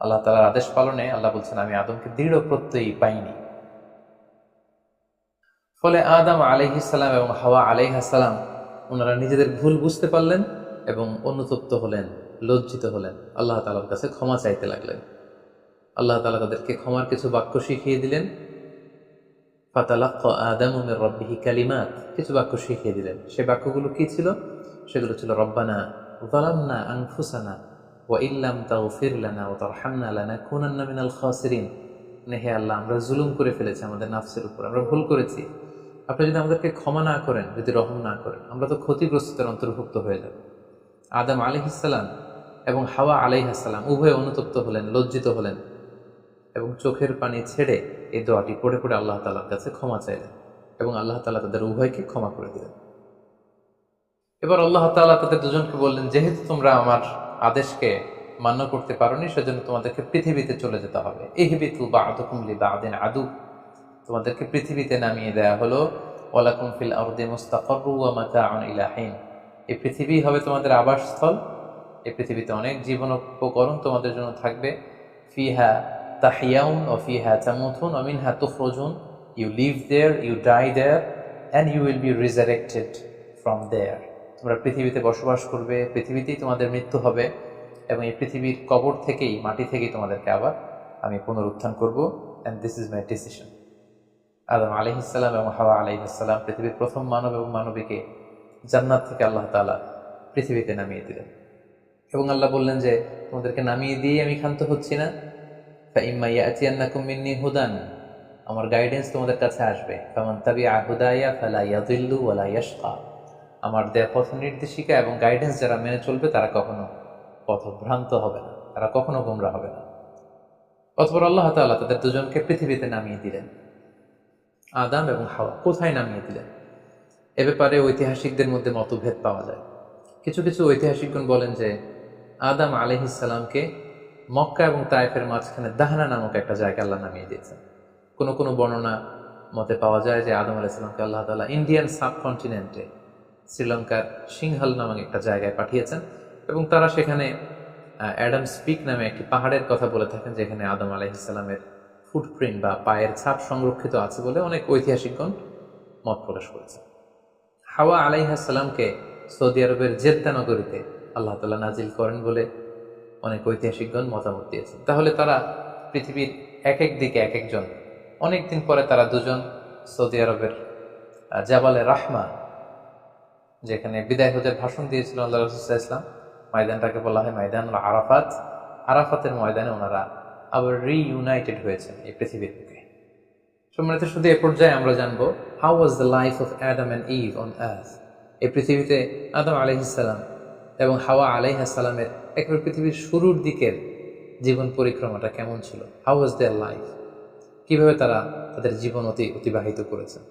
আল্লাহ তাআলার আদেশ পালনে আল্লাহ বলছেন আমি আদমকে দৃঢ় প্রত্যয়ী পাইনি। ফলে আদম আলাইহিস সালাম এবং হাওয়া আলাইহিস সালাম ওনারা নিজেদের ভুল বুঝতে পারলেন এবং অনুতপ্ত হলেন, লজ্জিত হলেন, আল্লাহ তাআলার কাছে ক্ষমা চাইতে লাগলেন। আল্লাহ তাআলা তাদেরকে ক্ষমার কিছু বাক্য শিখিয়ে দিলেন। ফাতালাক্কা আদামু মির রাব্বিহি কালিমাত, কিছু বাক্য শিখিয়ে দিলেন। সেই বাক্যগুলো কি ছিল? সেগুলো ছিল রব্বানা যালামনা আনফুসানা ওয়া ইল্লাম তাগফির লানা ওয়া তারহামনা লানাকুনান্না মিনাল খাসিরিন, হে আল্লাহ আমরা জুলুম করে ফেলেছি আমাদের নাফসের উপর, আমরা ভুল করেছি, আপনি যদি আমাদেরকে ক্ষমা না করেন, যদি রহম না করেন, আমরা তো ক্ষতিগ্রস্তদের অন্তর্ভুক্ত হয়ে যাব। আদম আলাইহিস সালাম এবং হাওয়া আলাইহিস সালাম উভয়ে অনুতপ্ত হলেন, লজ্জিত হলেন এবং চোখের পানি ছেড়ে এই দোয়াটি পড়ে পড়ে আল্লাহ তাআলার কাছে ক্ষমা চাইলেন, এবং আল্লাহ তাআলা তাদের উভয়কে ক্ষমা করে দিলেন। এবার আল্লাহ তাআলা তাদের দুজনকে বললেন, যেহেতু তোমরা আমার আদেশকে মান্য করতে পারোনি, সেজন্য তোমাদেরকে পৃথিবীতে চলে যেতে হবে। ইহবিতু বা'দুকুম লিবা'দিন আদু, তোমাদেরকে পৃথিবীতে নামিয়ে দেয়া হলো। ওয়ালাকুম ফিল আরদি মুস্তাকাররু ওয়া মাতাউন ইলা হিন, এই পৃথিবী হবে তোমাদের আবাসস্থল, এই পৃথিবীতে অনেক জীবন উপকরণ তোমাদের জন্য থাকবে। ফিহা তাহিয়াউন ওয়া ফিহা তামুতুন ওয়া মিনহা তুখরাজুন, you live there, you die there, and you will be resurrected from there. তোমরা পৃথিবীতে বসবাস করবে, পৃথিবীতেই তোমাদের মৃত্যু হবে, এবং এই পৃথিবীর কবর থেকেই, মাটি থেকেই তোমাদেরকে আবার আমি পুনরুত্থান করব, and this is my decision. Adam আলাইহিস সালাম এবং হাওয়া আলাইহিস সালাম পৃথিবীর প্রথম মানব এবং মানবীকে জান্নাত থেকে আল্লাহ তাআলা পৃথিবীতে নামিয়ে দিলেন, এবং আল্লাহ বললেন যে তোমাদেরকে নামিয়ে দিয়ে আমি ক্ষান্ত হচ্ছি না। ফাইম্মা ইয়াতিয়ান্নাকুম মিন্নি হুদান, আমার গাইডেন্স তোমাদের কাছে আসবে। ফামান তাবিআ হুদায়া ফালা ইয়াযিল্লু ওয়ালা ইয়াশকা, আমার দেয়া পথ নির্দেশিকা এবং গাইডেন্স যারা মেনে চলবে তারা কখনো পথভ্রান্ত হবে না, তারা কখনো গোমরা হবে না। অতঃপর আল্লাহ তাআলা তাদের দুজনকে পৃথিবীতে নামিয়ে দিলেন। আদম এবং হাওয়া কোথায় নামিয়ে দিলেন এ ব্যাপারে ঐতিহাসিকদের মধ্যে মতভেদ পাওয়া যায়। কিছু কিছু ঐতিহাসিকগণ বলেন যে আদম আলাইহিস সালামকে মক্কা এবং তায়েফের মাঝখানে দাহনা নামক একটা জায়গা আল্লাহ নামিয়ে দিয়েছেন। কোনো কোনো বর্ণনা মতে পাওয়া যায় যে আদম আলাইহিস সালামকে আল্লাহ তাআলা ইন্ডিয়ান সাবকন্টিনেন্টে শ্রীলঙ্কার সিংহাল নামক একটা জায়গায় পাঠিয়েছেন, এবং তারা সেখানে অ্যাডামস পিক নামে একটি পাহাড়ের কথা বলে থাকেন, যেখানে আদম আলাইহিস সালামের ফুটপ্রিন্ট বা পায়ের ছাপ সংরক্ষিত আছে বলে অনেক ঐতিহাসিকগণ মত প্রকাশ করেছে। হাওয়া আলাইহিস সালামকে সৌদি আরবের জেদ্দা নগরীতে আল্লাহ তাআলা নাজিল করেন বলে অনেক ঐতিহাসিকগণ মতামত দিয়েছেন। তাহলে তারা পৃথিবীর এক এক দিকে এক একজন, অনেকদিন পরে তারা দুজন সৌদি আরবের জাবালে রাহমা, যেখানে বিদায় হজের ভাষণ দিয়েছিল আল্লাহ রাসূল সাল্লাল্লাহু আলাইহি ওয়াসাল্লাম, ময়দানটাকে বলা হয় ময়দানুল আরাফাত, আরাফাতের ময়দানে ওনারা আবার রিইউনাইটেড হয়েছেন এই পৃথিবীর বুকে। সম্মানিত, শুধু এ পর্যায়ে আমরা জানবো how was the life of Adam and Eve on earth. এই পৃথিবীতে আদম আলাইহিস সালাম এবং হাওয়া আলাইহিস সালামের একেবারে পৃথিবীর শুরুর দিকের জীবন পরিক্রমাটা কেমন ছিল, হাউ ওয়াজ দেয়ার লাইফ, কিভাবে তারা তাদের জীবন অতিবাহিত করেছেন।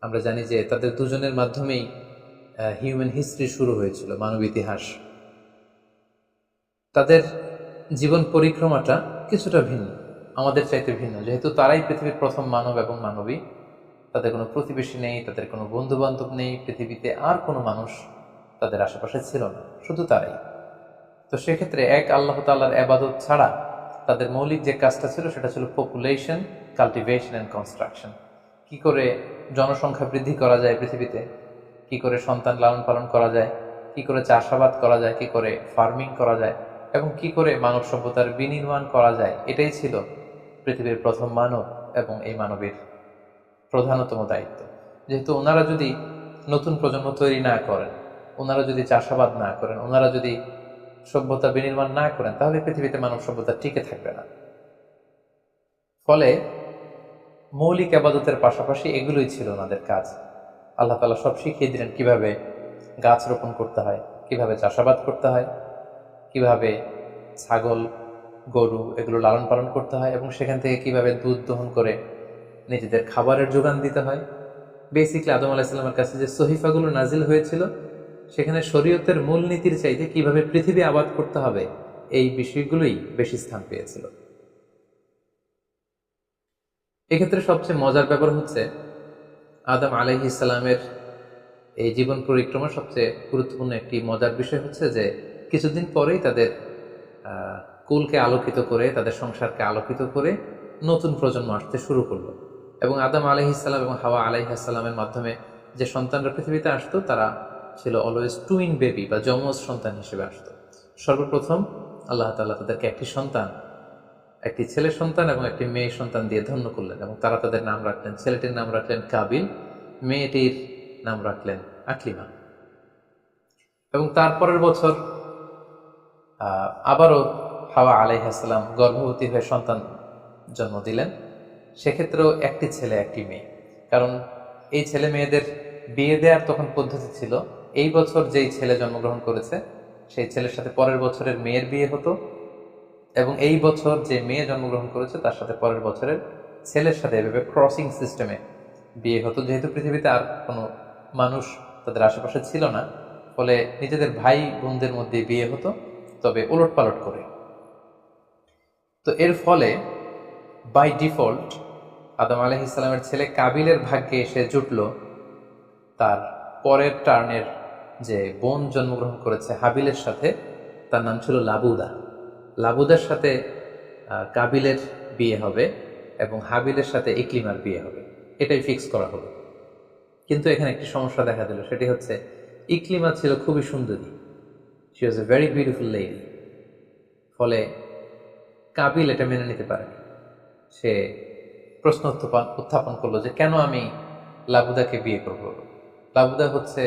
আমরা জানি যে তাদের দুজনের মাধ্যমেই হিউম্যান হিস্ট্রি শুরু হয়েছিল, মানব ইতিহাস। তাদের জীবন পরিক্রমাটা কিছুটা ভিন্ন, আমাদের চাইতে ভিন্ন, যেহেতু তারাই পৃথিবীর প্রথম মানব এবং মানবী। তাদের কোনো প্রতিবেশী নেই, তাদের কোনো বন্ধু বান্ধব নেই, পৃথিবীতে আর কোনো মানুষ তাদের আশেপাশে ছিল না, শুধু তারাই। তো সেক্ষেত্রে এক আল্লাহ তাআলার ইবাদত ছাড়া তাদের মৌলিক যে কাজটা ছিল সেটা ছিল পপুলেশন, কাল্টিভেশন অ্যান্ড কনস্ট্রাকশন। কি করে জনসংখ্যা বৃদ্ধি করা যায় পৃথিবীতে, কি করে সন্তান লালন পালন করা যায়, কি করে চাষাবাদ করা যায়, কি করে ফার্মিং করা যায়, এবং কি করে মানব সভ্যতার বিনির্মাণ করা যায়, এটাই ছিল পৃথিবীর প্রথম মানব এবং এই মানবের প্রধানতম দায়িত্ব। যেহেতু ওনারা যদি নতুন প্রজন্ম তৈরি না করেন, ওনারা যদি চাষাবাদ না করেন, ওনারা যদি সভ্যতা বিনির্মাণ না করেন, তাহলে পৃথিবীতে মানব সভ্যতা টিকে থাকবে না। ফলে মৌলিক আবাদতের পাশাপাশি এগুলোই ছিল ওনাদের কাজ। আল্লাহ তাআলা সব শিখিয়ে দিলেন কিভাবে গাছ রোপণ করতে হয়, কিভাবে চাষাবাদ করতে হয়, কিভাবে ছাগল গরু এগুলো লালন পালন করতে হয়, এবং সেখান থেকে কিভাবে দুধ দহন করে নিজেদের খাবারের যোগান দিতে হয়। বেসিকলি আদম আলাইহিস সালামের কাছে যে সহিফাগুলো নাজিল হয়েছিল, সেখানে শরীয়তের মূলনীতির চাইতে কিভাবে পৃথিবী আবাদ করতে হবে এই বিষয়গুলোই বেশি স্থান পেয়েছিল। এক্ষেত্রে সবচেয়ে মজার ব্যাপার হচ্ছে আদম আলাইহিস সালামের এই জীবন পরিক্রমার সবচেয়ে গুরুত্বপূর্ণ একটি মজার বিষয় হচ্ছে যে কিছুদিন পরেই তাদের কুলকে আলোকিত করে, তাদের সংসারকে আলোকিত করে নতুন প্রজন্ম আসতে শুরু করলো। এবং আদম আলাইহিস সালাম এবং হাওয়া আলাইহিস সালামের মাধ্যমে যে সন্তানরা পৃথিবীতে আসতো, তারা ছিল অলওয়েজ টুইন বেবি বা যমজ সন্তান হিসেবে আসতো। সর্বপ্রথম আল্লাহ তাআলা তাদেরকে একটি সন্তান, একটি ছেলে সন্তান এবং একটি মেয়ে সন্তান দিয়ে ধন্য করলেন, এবং তারা তাদের নাম রাখলেন, ছেলেটির নাম রাখলেন কাবিল, মেয়েটির নাম রাখলেন আকলিমা। এবং তারপরের বছর আবারও হাওয়া আলাইহিস সালাম গর্ভবতী হয়ে সন্তান জন্ম দিলেন। সেক্ষেত্রেও একটি ছেলে একটি মেয়ে, কারণ এই ছেলে মেয়েদের বিয়ে দেওয়ার তখন পদ্ধতি ছিল, এই বছর যেই ছেলে জন্মগ্রহণ করেছে সেই ছেলের সাথে পরের বছরের মেয়ের বিয়ে হতো, এবং এই বছর যে মেয়ে জন্মগ্রহণ করেছে তার সাথে পরের বছরের ছেলের সাথে এভাবে ক্রসিং সিস্টেমে বিয়ে হতো। যেহেতু পৃথিবীতে আর কোনো মানুষ তাদের আশেপাশে ছিল না, ফলে নিজেদের ভাই বোনদের মধ্যে বিয়ে হতো, তবে উলট পালট করে। তো এর ফলে বাই ডিফল্ট আদম আলাইহিস সালামের ছেলে কাবিলের ভাগ্যে এসে জুটল তার পরের টার্নের যে বোন জন্মগ্রহণ করেছে হাবিলের সাথে, তার নাম ছিল লাবুদা। লাবুদার সাথে কাবিলের বিয়ে হবে এবং হাবিলের সাথে ইকলিমার বিয়ে হবে, এটাই ফিক্স করা হলো। কিন্তু এখানে একটি সমস্যা দেখা দিল, সেটি হচ্ছে ইকলিমা ছিল খুবই সুন্দরী, she was a very beautiful lady. ফলে কাবিল এটা মেনে নিতে পারেনি। সে প্রশ্ন উত্থাপন করলো যে কেন আমি লাবুদাকে বিয়ে করব? লাবুদা হচ্ছে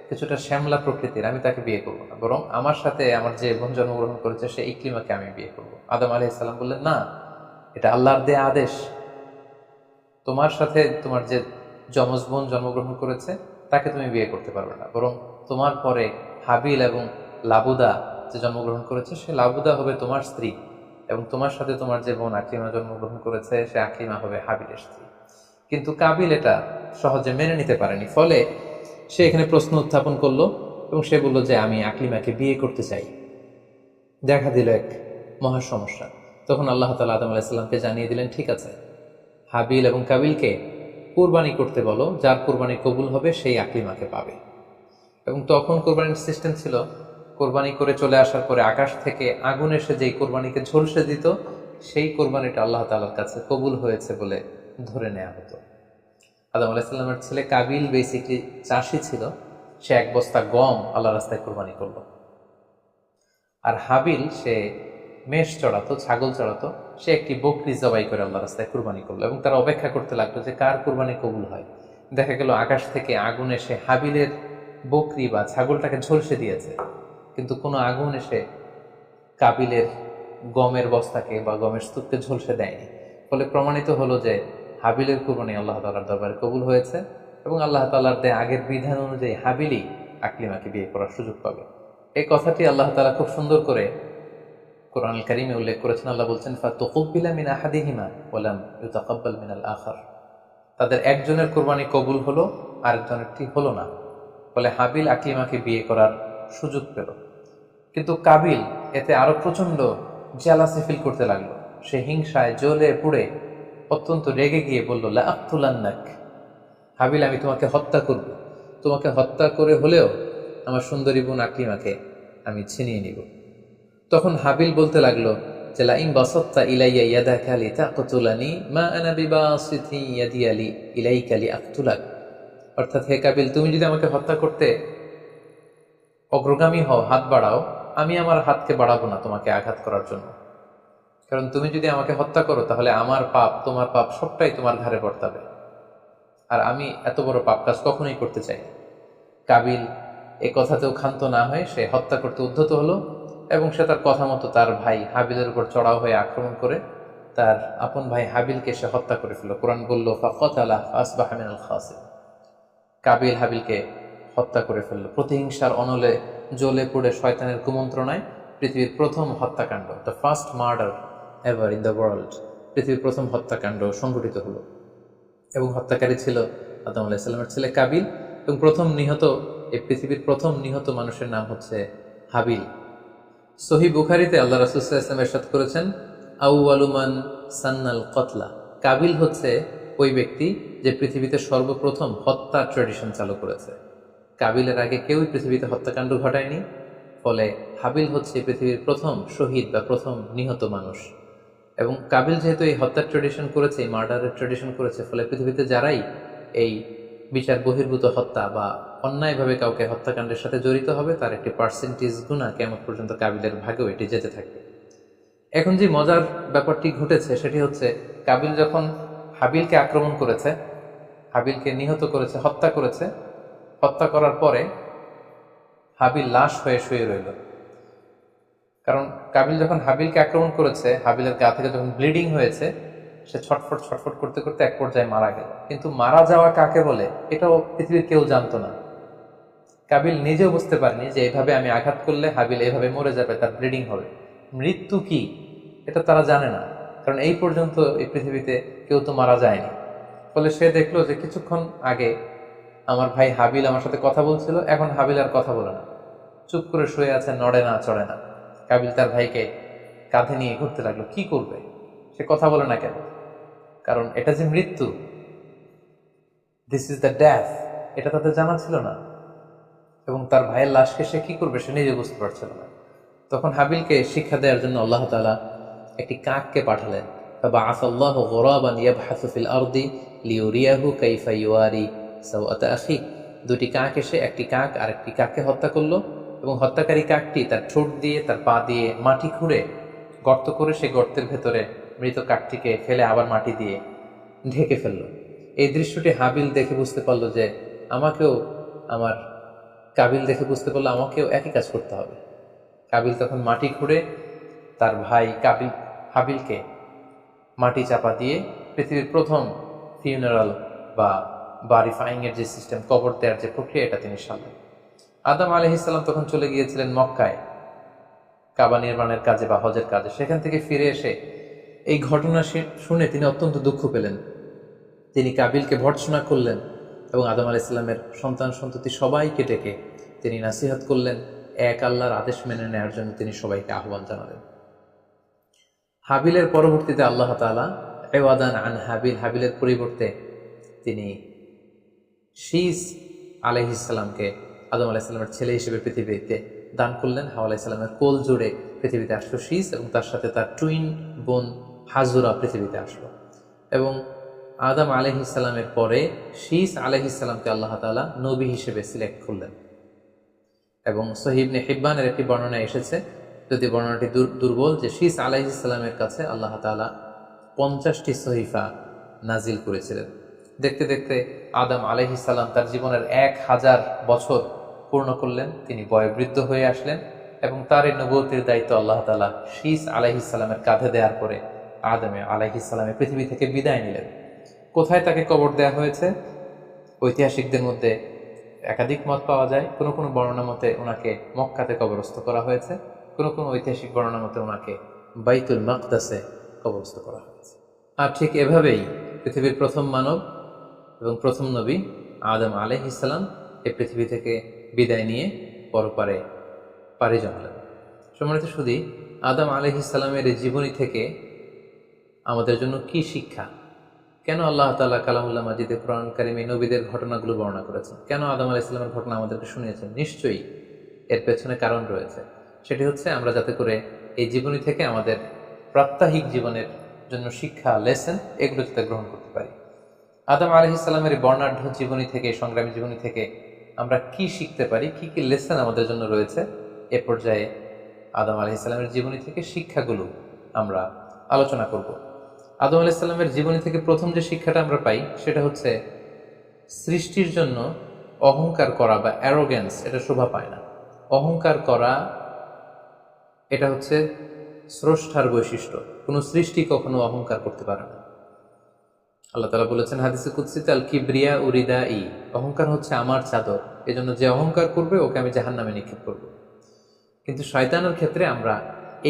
কিছুটা শ্যামলা প্রকৃতির, আমি তাকে বিয়ে করব না, বরং আমার সাথে আমার যে বোন জন্মগ্রহণ করেছে সে ইকলিমাকে আমি বিয়ে করব। আদম আলাইহিস সালাম বললেন, না, এটা আল্লাহর দেয়া আদেশ। তোমার সাথে তোমার যে যমজ বোন জন্মগ্রহণ করেছে তাকে তুমি বিয়ে করতে পারবে না, বরং তোমার পরে হাবিল এবং লাবুদা যে জন্মগ্রহণ করেছে সে লাবুদা হবে তোমার স্ত্রী, এবং তোমার সাথে তোমার যে বোন আকলিমা জন্মগ্রহণ করেছে সে আকলিমা হবে হাবিলের স্ত্রী। কিন্তু কাবিল এটা সহজে মেনে নিতে পারেনি। ফলে সে এখানে প্রশ্ন উত্থাপন করলো এবং সে বলল যে আমি আকলিমাকে বিয়ে করতে চাই। দেখা দিল এক মহা সমস্যা। তখন আল্লাহ তাআলা আদম আলাইহিস সালামকে জানিয়ে দিলেন, ঠিক আছে, হাবিল এবং কাবিলকে কুরবানি করতে বলো, যার কুরবানি কবুল হবে সেই আকলিমাকে পাবে। এবং তখন কোরবানির সিস্টেম ছিল, কোরবানি করে চলে আসার পরে আকাশ থেকে আগুন এসে যেই কোরবানিকে ঝলসে দিত, সেই কোরবানিটা আল্লাহ তাআলার কাছে কবুল হয়েছে বলে ধরে নেওয়া হতো। আদম আলাইহিস সালামের ছেলে কাবিল বেসিকলি চাষি ছিল, সে এক বস্তা গম আল্লাহ রাস্তায় কোরবানি করলো। আর হাবিল সে মেষ চড়াতো, ছাগল চড়াতো, সে একটি বকরি জবাই করে আল্লাহ রাস্তায় কুরবানি করলো, এবং তারা অপেক্ষা করতে লাগলো যে কার কুরবানি কবুল হয়। দেখা গেল আকাশ থেকে আগুন এসে হাবিলের বকরি বা ছাগলটাকে ঝলসে দিয়েছে, কিন্তু কোনো আগুন এসে কাবিলের গমের বস্তাকে বা গমের স্তূপকে ঝলসে দেয়নি। ফলে প্রমাণিত হলো যে হাবিলের কুরবানি আল্লাহ তাআলার দরবারে কবুল হয়েছে, এবং আল্লাহ তাআলার দেয়া আগের বিধান অনুযায়ী হাবিলই আকলিমাকে বিয়ে করার সুযোগ পাবে। এই কথাটি আল্লাহ তাআলা খুব সুন্দর করে কোরআনুল কারীমে উল্লেখ করেছেন। আল্লাহ বলছেন, ফাতুকুব্বিলা মিন আহাদিহিমা ওয়া লাম ইউতাকাব্বাল মিনাল আখার। তাদের একজনের কুরবানি কবুল হলো, আরেকজনেরটি হলো না। ফলে হাবিল আকলিমাকে বিয়ে করার সুযোগ পেল। কিন্তু কাবিল এতে আরো প্রচন্ড জেলাসি ফিল করতে লাগলো। সে হিংসায় জ্বলে পুড়ে অত্যন্ত রেগে গিয়ে বলল, লা আক্তুলান্নাক, হাবিল আমি তোমাকে হত্যা করব, তোমাকে হত্যা করে হলেও আমার সুন্দরী বোন আকলিমাকে আমি ছিনিয়ে নিব। তখন হাবিল বলতে লাগলো যে, লাইন বাসাত্তা ইলাইয়া ইয়াদাকা লিতাকতুলানি মা আনা বিবাসিতি ইয়াদিয়া ইলাইকা লিআকতুলাক। অর্থাৎ, হে কাবিল, তুমি যদি আমাকে হত্যা করতে অগ্রগামী হও, হাত বাড়াও, আমি আমার হাতকে বাড়াবো না তোমাকে আঘাত করার জন্য। কারণ তুমি যদি আমাকে হত্যা করো তাহলে আমার পাপ, তোমার পাপ সবটাই তোমার ঘাড়ে বর্তাবে, আর আমি এত বড় পাপ কাজ কখনোই করতে চাই না। কাবিল এই কথাতেও ক্ষান্ত না হয়ে সে হত্যা করতে উদ্যত হলো এবং সে তার কথা মতো তার ভাই হাবিলের উপর চড়াও হয়ে আক্রমণ করে তার আপন ভাই হাবিলকে সে হত্যা করে ফেলল। কোরআন বলল ফাকাতালা ফাসবাহা মিনাল খাসিরিন, কাবিল হাবিলকে হত্যা করে ফেলল। প্রতিহিংসার অনলে জ্বলে পুড়ে শয়তানের কুমন্ত্রণায় পৃথিবীর প্রথম হত্যাকাণ্ড, the first murder ever in the world, পৃথিবীর প্রথম হত্যাকাণ্ড সংঘটিত হলো এবং হত্যাকারী ছিল আদম আলাইহিস সালামের ছেলে কাবিল এবং এই পৃথিবীর প্রথম নিহত মানুষের নাম হচ্ছে হাবিল। সহিহ বুখারীতে আল্লাহ রাসূল সাল্লাল্লাহু আলাইহি ওয়াসাল্লাম ইরশাদ করেছেন, আউয়ালু মান সান্নাল কতলা, কাবিল হচ্ছে ওই ব্যক্তি যে পৃথিবীতে সর্বপ্রথম হত্যা ট্র্যাডিশন চালু করেছে। কাবিলের আগে কেউই পৃথিবীতে হত্যাকাণ্ড ঘটায়নি, ফলে হাবিল হচ্ছে পৃথিবীর প্রথম শহীদ বা প্রথম নিহত মানুষ। এবং কাবিল যেহেতু এই হত্যার ট্র্যাডিশন করেছে, এই মার্ডারের ট্র্যাডিশন করেছে, ফলে পৃথিবীতে যারাই এই বিচার বহির্ভূত হত্যা বা অন্যায়ভাবে কাউকে হত্যাকাণ্ডের সাথে জড়িত হবে তার একটি পার্সেন্টেজ গুণা কিয়ামত পর্যন্ত কাবিলের ভাগেও এটি যেতে থাকবে। এখন যে মজার ব্যাপারটি ঘটেছে সেটি হচ্ছে, কাবিল যখন হাবিলকে আক্রমণ করেছে, হাবিলকে নিহত করেছে, হত্যা করার পরে হাবিল লাশ হয়ে শুয়ে রইল। কারণ কাবিল যখন হাবিলকে আক্রমণ করেছে, হাবিলের গা থেকে যখন ব্লিডিং হয়েছে, সে ছটফট করতে করতে এক পর্যায়ে মারা গেল। কিন্তু মারা যাওয়া কাকে বলে এটাও পৃথিবীর কেউ জানতো না। কাবিল নিজেও বুঝতে পারেনি যে এইভাবে আমি আঘাত করলে হাবিল এইভাবে মরে যাবে, তার ব্লিডিং হবে। মৃত্যু কি এটা তারা জানে না, কারণ এই পর্যন্ত এই পৃথিবীতে কেউ তো মারা যায়নি। ফলে সে দেখলো যে কিছুক্ষণ আগে আমার ভাই হাবিল আমার সাথে কথা বলছিল, এখন হাবিল আর কথা বলে না, চুপ করে শুয়ে আছে, নড়ে না চড়ে না। কাবিল তার ভাইকে কাঁধে নিয়ে ঘুরতে লাগলো। কি করবে, সে কথা বলে না কেন? কারণ এটা যে মৃত্যু, দিস ইজ দ্য ডেথ, এটা তাদের জানা ছিল না। এবং তার ভাইয়ের লাশকে সে কি করবে সে নিজে বুঝতে পারছিল না। তখন হাবিলকে শিক্ষা দেওয়ার জন্য আল্লাহ তাআলা একটি কাককে পাঠালেন। ফাবাআসাল্লাহু গুরাবান ইয়াবহাসু ফিল আরদি লিউরিয়াহু কাইফা ইউয়ারি সাওআতা আখি। দুটি কাক এসে একটি কাক আর একটি কাককে হত্যা করলো এবং হত্যাকারী কাকটি তার ঠোঁট দিয়ে তার পা দিয়ে মাটি খুঁড়ে গর্ত করে সেই গর্তের ভেতরে মৃত কাকটিকে ফেলে আবার মাটি দিয়ে ঢেকে ফেললো। এই দৃশ্যটি হাবিল দেখে বুঝতে পারলো যে কাবিল দেখে বুঝতে পারলো আমাকেও একই কাজ করতে হবে। কাবিল তখন মাটি খুঁড়ে তার ভাই হাবিলকে মাটি চাপা দিয়ে পৃথিবীর প্রথম ফিউনারাল বা বারিফাইং এর যে সিস্টেম, কবর দেওয়ার যে প্রক্রিয়া, এটা তিনি সারলেন। আদম আলাইহিস সালাম তখন চলে গিয়েছিলেন মক্কায় কাবা নির্মাণের কাজে বা হজের কাজে। সেখান থেকে ফিরে এসে এই ঘটনা শুনে তিনি অত্যন্ত দুঃখ পেলেন। তিনি কাবিলকে ভর্ৎসনা করলেন এবং আদম আলাইহিস সালামের সন্তান সন্ততি সবাইকে ডেকে তিনি নাসিহত করলেন, এক আল্লাহর আদেশ মেনে নেওয়ার জন্য তিনি সবাইকে আহ্বান জানালেন। হাবিলের পরবর্তীতে আল্লাহ তাআলা ইওয়াদান আন হাবিলের পরিবর্তে তিনি শীস আলাইহিস সালামকে আদম আলাইহিস সালামের ছেলে হিসেবে পৃথিবীতে দান করলেন। হাওয়া আলাইহিস সালামের কোল জুড়ে পৃথিবীতে আসলো শীস এবং তার সাথে তার টুইন বোন হাজুরা পৃথিবীতে আসলো। এবং আদম আলাইহিস সালামের পরে শীস আলাইহিস সালামকে আল্লাহ তাআলা নবী হিসেবে সিলেক্ট করলেন। এবং সহিহ ইবনে হিব্বানের একটি বর্ণনা এসেছে, যদি বর্ণনাটি দুর্বল, যে শীস আলাইহিস সালামের কাছে আল্লাহ তাআলা 50টি সহিফা নাজিল করেছিলেন। দেখতে দেখতে আদম আলাইহিস সালাম তার জীবনের 1000 বছর পূর্ণ করলেন। তিনি বয়োবৃদ্ধ হয়ে আসলেন এবং তার এই নবুয়তের দায়িত্ব আল্লাহ তাআলা শীস আলাইহিস সালামের কাঁধে দেওয়ার পরে আদম আলাইহিস সালামের পৃথিবী থেকে বিদায় নিলেন। কোথায় তাকে কবর দেওয়া হয়েছে? ঐতিহাসিকদের মধ্যে একাধিক মত পাওয়া যায়। কোনো কোনো বর্ণনা মতে ওনাকে মক্কাতে কবরস্থ করা হয়েছে, কোনো কোনো ঐতিহাসিক বর্ণনা মতে ওনাকে বাইতুল মাকদাসে কবরস্থ করা হয়েছে। আর ঠিক এভাবেই পৃথিবীর প্রথম মানব এবং প্রথম নবী আদম আলাইহিস সালাম এই পৃথিবী থেকে বিদায় নিয়ে পরপারে পাড়ি জমালেন। সম্মানিত শুধু আদম আলাইহিস সালামের এই জীবনী থেকে আমাদের জন্য কি শিক্ষা? কেন আল্লাহ তাআলা কালামুল্লাহ মাজিদে কোরআন কারিমে নবীদের ঘটনাগুলো বর্ণনা করেছেন? কেন আদম আলাইহিস সালামের ঘটনা আমাদেরকে শুনিয়েছেন? নিশ্চয়ই এর পেছনে কারণ রয়েছে। সেটি হচ্ছে আমরা যাতে করে এই জীবনী থেকে আমাদের প্রাত্যহিক জীবনের জন্য শিক্ষা, লেসন, এগুলো যাতে গ্রহণ করতে পারি। আদম আলাইহিস সালামের বর্ণাঢ্য জীবনী থেকে, সংগ্রামী জীবনী থেকে আমরা কি শিখতে পারি, কি কি লেসন আমাদের জন্য রয়েছে, এ পর্যায়ে আদম আলাইহিস সালামের জীবনী থেকে শিক্ষাগুলো আমরা আলোচনা করব। আদম আলাইহিস সালামের জীবনী থেকে প্রথম যে শিক্ষাটা আমরা পাই সেটা হচ্ছে সৃষ্টির জন্য অহংকার করা বা অ্যারোগেন্স এটা শোভা পায় না। অহংকার করা এটা হচ্ছে স্রষ্টার বৈশিষ্ট্য। কোনো সৃষ্টি কখনো অহংকার করতে পারে না। আল্লাহ তাআলা বলেছেন হাদিসে কুদসিতে, আল কিবরিয়া উরিদা ই, অহংকার হচ্ছে আমার চাদর, এজন্য যে অহংকার করবে ওকে আমি জাহান্নামে নিক্ষেপ করব। কিন্তু শয়তানের ক্ষেত্রে আমরা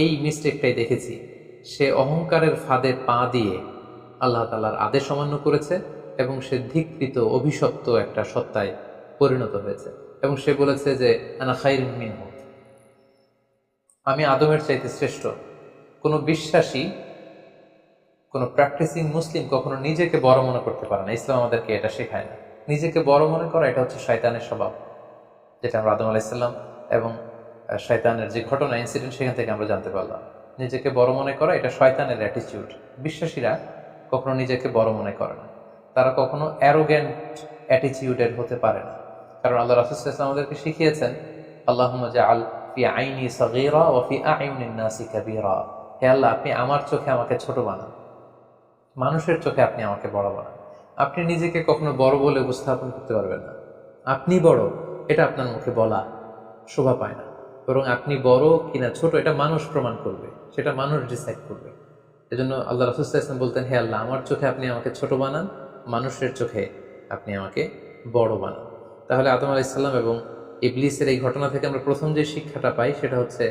এই মিস্টেকটাই দেখেছি। সে অহংকারের ফাঁদে পা দিয়ে আল্লাহ তাআলার আদেশ অমান্য করেছে এবং সে ধিক্কৃত অভিশপ্ত একটা সত্তায় পরিণত হয়েছে এবং সে বলেছে যে আনা খায়রুম মিনহু, আমি আদমের চাইতে শ্রেষ্ঠ। কোনো বিশ্বাসী, কোনো প্র্যাকটিসিং মুসলিম কখনো নিজেকে বড় মনে করতে পারে না। ইসলাম আমাদেরকে এটা শেখায় না। নিজেকে বড় মনে করা এটা হচ্ছে শয়তানের স্বভাব, যেটা আমরা আদম আলাইহিস সালাম এবং শয়তানের যে ঘটনা ইনসিডেন্ট সেখান থেকে আমরা জানতে পারলাম। নিজেকে বড় মনে করা এটা শয়তানের অ্যাটিটিউড। বিশ্বাসীরা কখনো নিজেকে বড় মনে করে না, তারা কখনো অ্যারোগ্যান্ট অ্যাটিটিউডের হতে পারে না। কারণ আল্লাহ রাসূল সাল্লাল্লাহু আলাইহি ওয়াসাল্লাম আমাদেরকে শিখিয়েছেন, আল্লাহুম্মা জাআল ফি আইনি সাগীরা ওয়া ফি আ'ইউনিন নাসি কাবীরা, হে আল্লাহ আপনি আমার চোখে আমাকে ছোট বানান, মানুষের চোখে আপনি আমাকে বড় বানান। আপনি নিজেকে কখনো বড় বলে উপস্থাপন করতে পারবেন না। আপনি বড় এটা আপনার মুখে বলা শোভা পায় না, বরং আপনি বড় কিনা ছোট এটা মানুষ প্রমাণ করবে, সেটা মানুষ ডিসাইড করবে। এজন্য আল্লাহ রাসূল সাল্লাল্লাহু আলাইহি ওয়াসাল্লাম বলতেন, হে আল্লাহ আমার চোখে আপনি আমাকে ছোট বানান, মানুষের চোখে আপনি আমাকে বড় বানান। তাহলে আদম আলাইহিস সালাম এবং ইবলিসের এই ঘটনা থেকে আমরা প্রথম যে শিক্ষাটা পাই সেটা হচ্ছে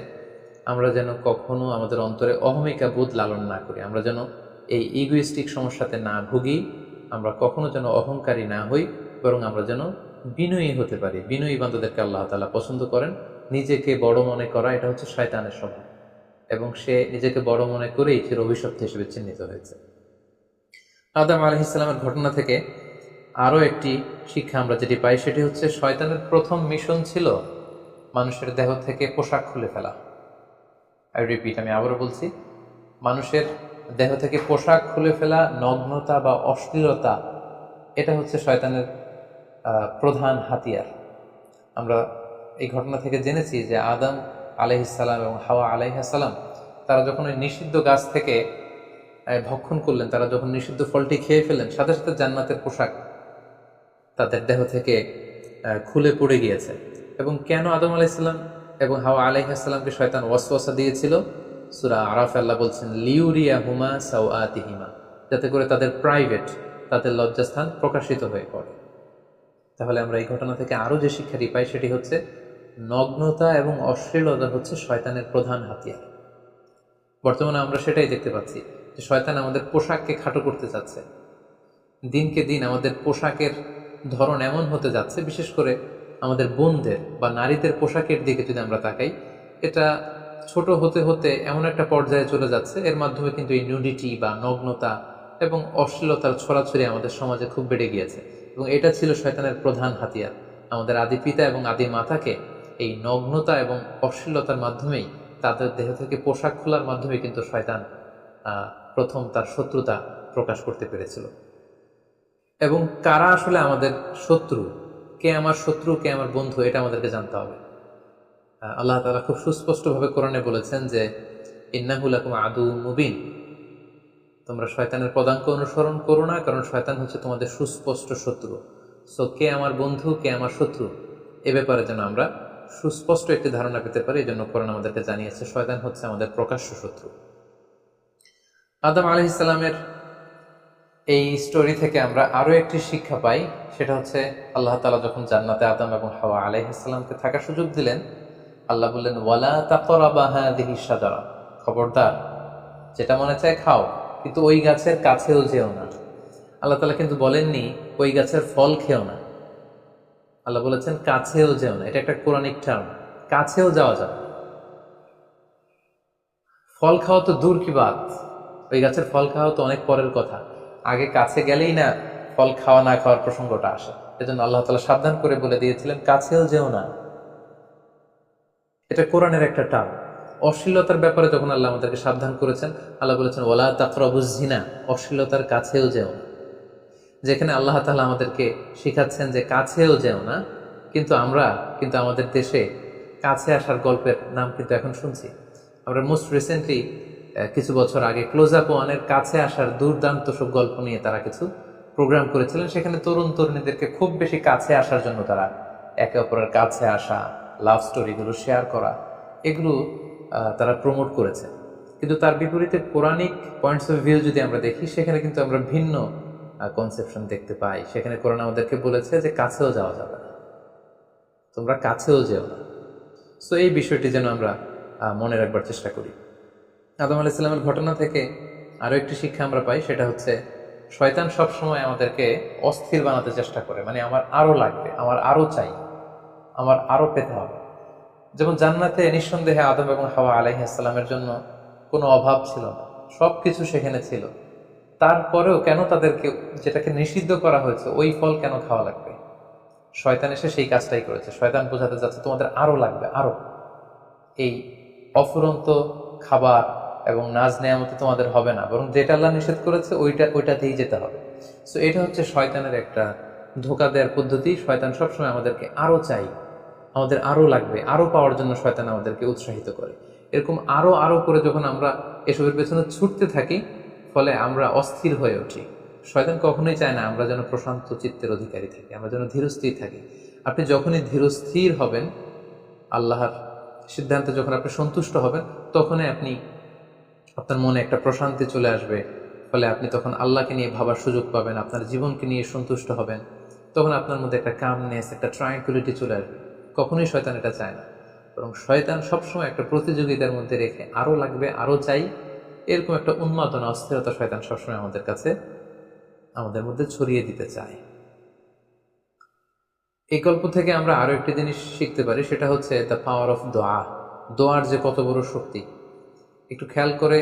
আমরা যেন কখনো আমাদের অন্তরে অহমিকা বোধ লালন না করি, আমরা যেন এই ইগোইস্টিক সমস্যাতে না ভুগি, আমরা কখনো যেন অহংকারী না হই, বরং আমরা যেন বিনয়ী হতে পারি। বিনয়ী বান্দাদেরকে আল্লাহ তাআলা পছন্দ করেন। নিজেকে বড় মনে করা এটা হচ্ছে শয়তানের স্বভাব এবং সে নিজেকে বড় মনে করেই চির অভিশপ্ত হিসেবে চিহ্নিত হয়েছে। আদম আলাইহিস সালামের ঘটনা থেকে আরও একটি শিক্ষা আমরা যেটি পাই সেটি হচ্ছে শয়তানের প্রথম মিশন ছিল মানুষের দেহ থেকে পোশাক খুলে ফেলা। আই রিপিট, আমি আবারও বলছি, মানুষের দেহ থেকে পোশাক খুলে ফেলা, নগ্নতা বা অশ্লীলতা, এটা হচ্ছে শয়তানের প্রধান হাতিয়ার। আমরা এই ঘটনা থেকে জেনেছি যে আদম আলাইহিস সালাম এবং হাওয়া আলাইহিস সালাম তারা যখন ওই নিষিদ্ধ গাছ থেকে ভক্ষণ করলেন, তারা যখন নিষিদ্ধ ফলটি খেয়ে ফেলেন, সাথে সাথে জান্নাতের পোশাক তাদের দেহ থেকে খুলে পড়ে গিয়েছে। এবং কেন আদম আলাইহিস সালাম এবং হাওয়া আলাইহিস সালামকে শয়তান ওয়াসওয়াসা দিয়েছিল? সূরা আরাফে আল্লাহ বলছেন, লিউরিয়াহুমা সাওআতিহিমা, যাতে করে তাদের প্রাইভেট, তাদের লজ্জাস্থান প্রকাশিত হয়ে পড়ে। তাহলে আমরা এই ঘটনা থেকে আরও যে শিক্ষাটি পাই সেটি হচ্ছে নগ্নতা এবং অশ্লীলতা হচ্ছে শয়তানের প্রধান হাতিয়ার। বর্তমানে আমরা সেটাই দেখতে পাচ্ছি যে শয়তান আমাদের পোশাককে খাটো করতে চাচ্ছে। দিনকে দিন আমাদের পোশাকের ধরন এমন হতে যাচ্ছে, বিশেষ করে আমাদের বোনদের বা নারীদের পোশাকের দিকে যদি আমরা তাকাই, এটা ছোট হতে হতে এমন একটা পর্যায়ে চলে যাচ্ছে, এর মাধ্যমে কিন্তু এই নিউডিটি বা নগ্নতা এবং অশ্লীলতার ছড়াছড়ি আমাদের সমাজে খুব বেড়ে গিয়েছে। এবং এটা ছিল শয়তানের প্রধান হাতিয়ার। আমাদের আদি পিতা এবং আদি মাতাকে এই নগ্নতা এবং অশ্লীলতার মাধ্যমেই, তাদের দেহ থেকে পোশাক খোলার মাধ্যমে কিন্তু শয়তান প্রথম তার শত্রুতা প্রকাশ করতে পেরেছিল। এবং কারা আসলে আমাদের শত্রু, কে আমার শত্রু কে আমার বন্ধু, এটা আমাদেরকে জানতে হবে। আল্লাহ তাআলা খুব সুস্পষ্টভাবে কোরআনে বলেছেন যে ইন্নাহু লাকুম আদুউম মুবিন, তোমরা শয়তানের পদাঙ্ক অনুসরণ করো না, কারণ শয়তান হচ্ছে তোমাদের সুস্পষ্ট শত্রু। সো কে আমার বন্ধু কে আমার শত্রু, এ ব্যাপারে যেন আমরা সুস্পষ্ট একটি ধারণা পেতে পারি, এই জন্য কোরআন আমাদেরকে জানিয়েছে শয়তান হচ্ছে আমাদের প্রকাশ্য শত্রু। আদম আলাইহিস সালামের এই স্টোরি থেকে আমরা আরও একটি শিক্ষা পাই, সেটা হচ্ছে আল্লাহ তাআলা যখন জান্নাতে আদম এবং হাওয়া আলাইহিস সালামকে থাকার সুযোগ দিলেন, আল্লাহ বললেন ওয়ালা তাকরাবা হাযিহিশ শাজারা, খবরদার যেটা মনে চায় খাও, কিন্তু ওই গাছের কাছেও যেও না। আল্লাহ তাআলা কিন্তু বলেননি ওই গাছের ফল খেও না, আল্লাহ বলেছেন কাছেও যেও না। এটা একটা কোরআনিক টার্ম, কাছেও যাওয়া যাবে। ফল খাওয়া তো দূর কি বাত, ওই গাছের ফল খাওয়া তো অনেক পরের কথা, আগে কাছে গেলেই না ফল খাওয়া না খাওয়ার প্রসঙ্গটা আসে। এজন্য আল্লাহ তাআলা সাবধান করে বলে দিয়েছিলেন কাছেও যেও না। এটা কোরআনের একটা টার্ম। অশ্লীলতার ব্যাপারে যখন আল্লাহ আমাদেরকে সাবধান করেছেন, আল্লাহ বলেছেন ওয়ালা তাকরাবুজ জিনা, অশ্লীলতার কাছেও যেও না। যেখানে আল্লাহ তাআলা আমাদেরকে শিখাচ্ছেন যে কাছেও যেও না, কিন্তু আমরা আমাদের দেশে কাছে আসার গল্পের নাম কিন্তু এখন শুনছি। আমরা মোস্ট রিসেন্টলি কিছু বছর আগে ক্লোজ আপ ওয়ানের কাছে আসার দুর্দান্ত সব গল্প নিয়ে তারা কিছু প্রোগ্রাম করেছিলেন, সেখানে তরুণ তরুণীদেরকে খুব বেশি কাছে আসার জন্য তারা একে অপরের কাছে আসা, লাভ স্টোরিগুলো শেয়ার করা, এগুলো তারা প্রমোট করেছে। কিন্তু তার বিপরীতে কোরআনিক পয়েন্টস অফ ভিউ যদি আমরা দেখি, সেখানে কিন্তু আমরা ভিন্ন কনসেপশন দেখতে পাই। সেখানে কোরআন আমাদেরকে বলেছে যে কাছেও যাওয়া যাবে না, তোমরা কাছেও যেও না। সো এই বিষয়টি যেন আমরা মনে রাখবার চেষ্টা করি। আদম আলাইহিস সালামের ঘটনা থেকে আরও একটি শিক্ষা আমরা পাই, সেটা হচ্ছে শয়তান সবসময় আমাদেরকে অস্থির বানাতে চেষ্টা করে। মানে আমার আরও লাগবে, আমার আরও চাই, আমার আরও পেতে হবে। যেমন জান্নাতে নিঃসন্দেহে আদম এবং হাওয়া আলাইহিস সালামের জন্য কোনো অভাব ছিল না, সব কিছু সেখানে ছিল। তারপরেও কেন তাদেরকে, যেটাকে নিষিদ্ধ করা হয়েছে, ওই ফল কেন খাওয়া লাগবে? শয়তান এসে সেই কাজটাই করেছে। শয়তান বোঝাতে যাচ্ছে তোমাদের আরও লাগবে, আরও। এই অফুরন্ত খাবার এবং নাজ নেয়ামতে তোমাদের হবে না, বরং যেটা আল্লাহ নিষেধ করেছে ওইটাতেই যেতে হবে। সো এটা হচ্ছে শয়তানের একটা ধোঁকা দেওয়ার পদ্ধতি। শয়তান সবসময় আমাদেরকে আরও চাই, আমাদের আরও লাগবে, আরও পাওয়ার জন্য শয়তান আমাদেরকে উৎসাহিত করে। এরকম আরও আরও করে যখন আমরা এসবের পেছনে ছুটতে থাকি, ফলে আমরা অস্থির হয়ে উঠি। শয়তান কখনোই চায় না আমরা যেন প্রশান্ত চিত্তের অধিকারী থাকি, আমরা যেন ধীরস্থির থাকি। আপনি যখনই ধীরস্থির হবেন, আল্লাহর সিদ্ধান্তে যখন আপনি সন্তুষ্ট হবেন, তখনই আপনার মনে একটা প্রশান্তি চলে আসবে। ফলে আপনি তখন আল্লাহকে নিয়ে ভাবার সুযোগ পাবেন, আপনার জীবনকে নিয়ে সন্তুষ্ট হবেন। তখন আপনার মধ্যে একটা কামনেস, একটা ট্রাঙ্কুইলিটি চলে আসবে। কখনোই শয়তান এটা চায় না, বরং শয়তান সবসময় একটা প্রতিযোগিতার মধ্যে রেখে আরও লাগবে, আরও চাই, এরকম একটা উন্মাদনা, অস্থিরতা শয়তান সবসময় আমাদের মধ্যে ছড়িয়ে দিতে চায়। এই গল্প থেকে আমরা আরো একটি জিনিস শিখতে পারি, সেটা হচ্ছে দ্য পাওয়ার অফ দোয়া। দোয়ার যে কত বড় শক্তি। একটু খেয়াল করে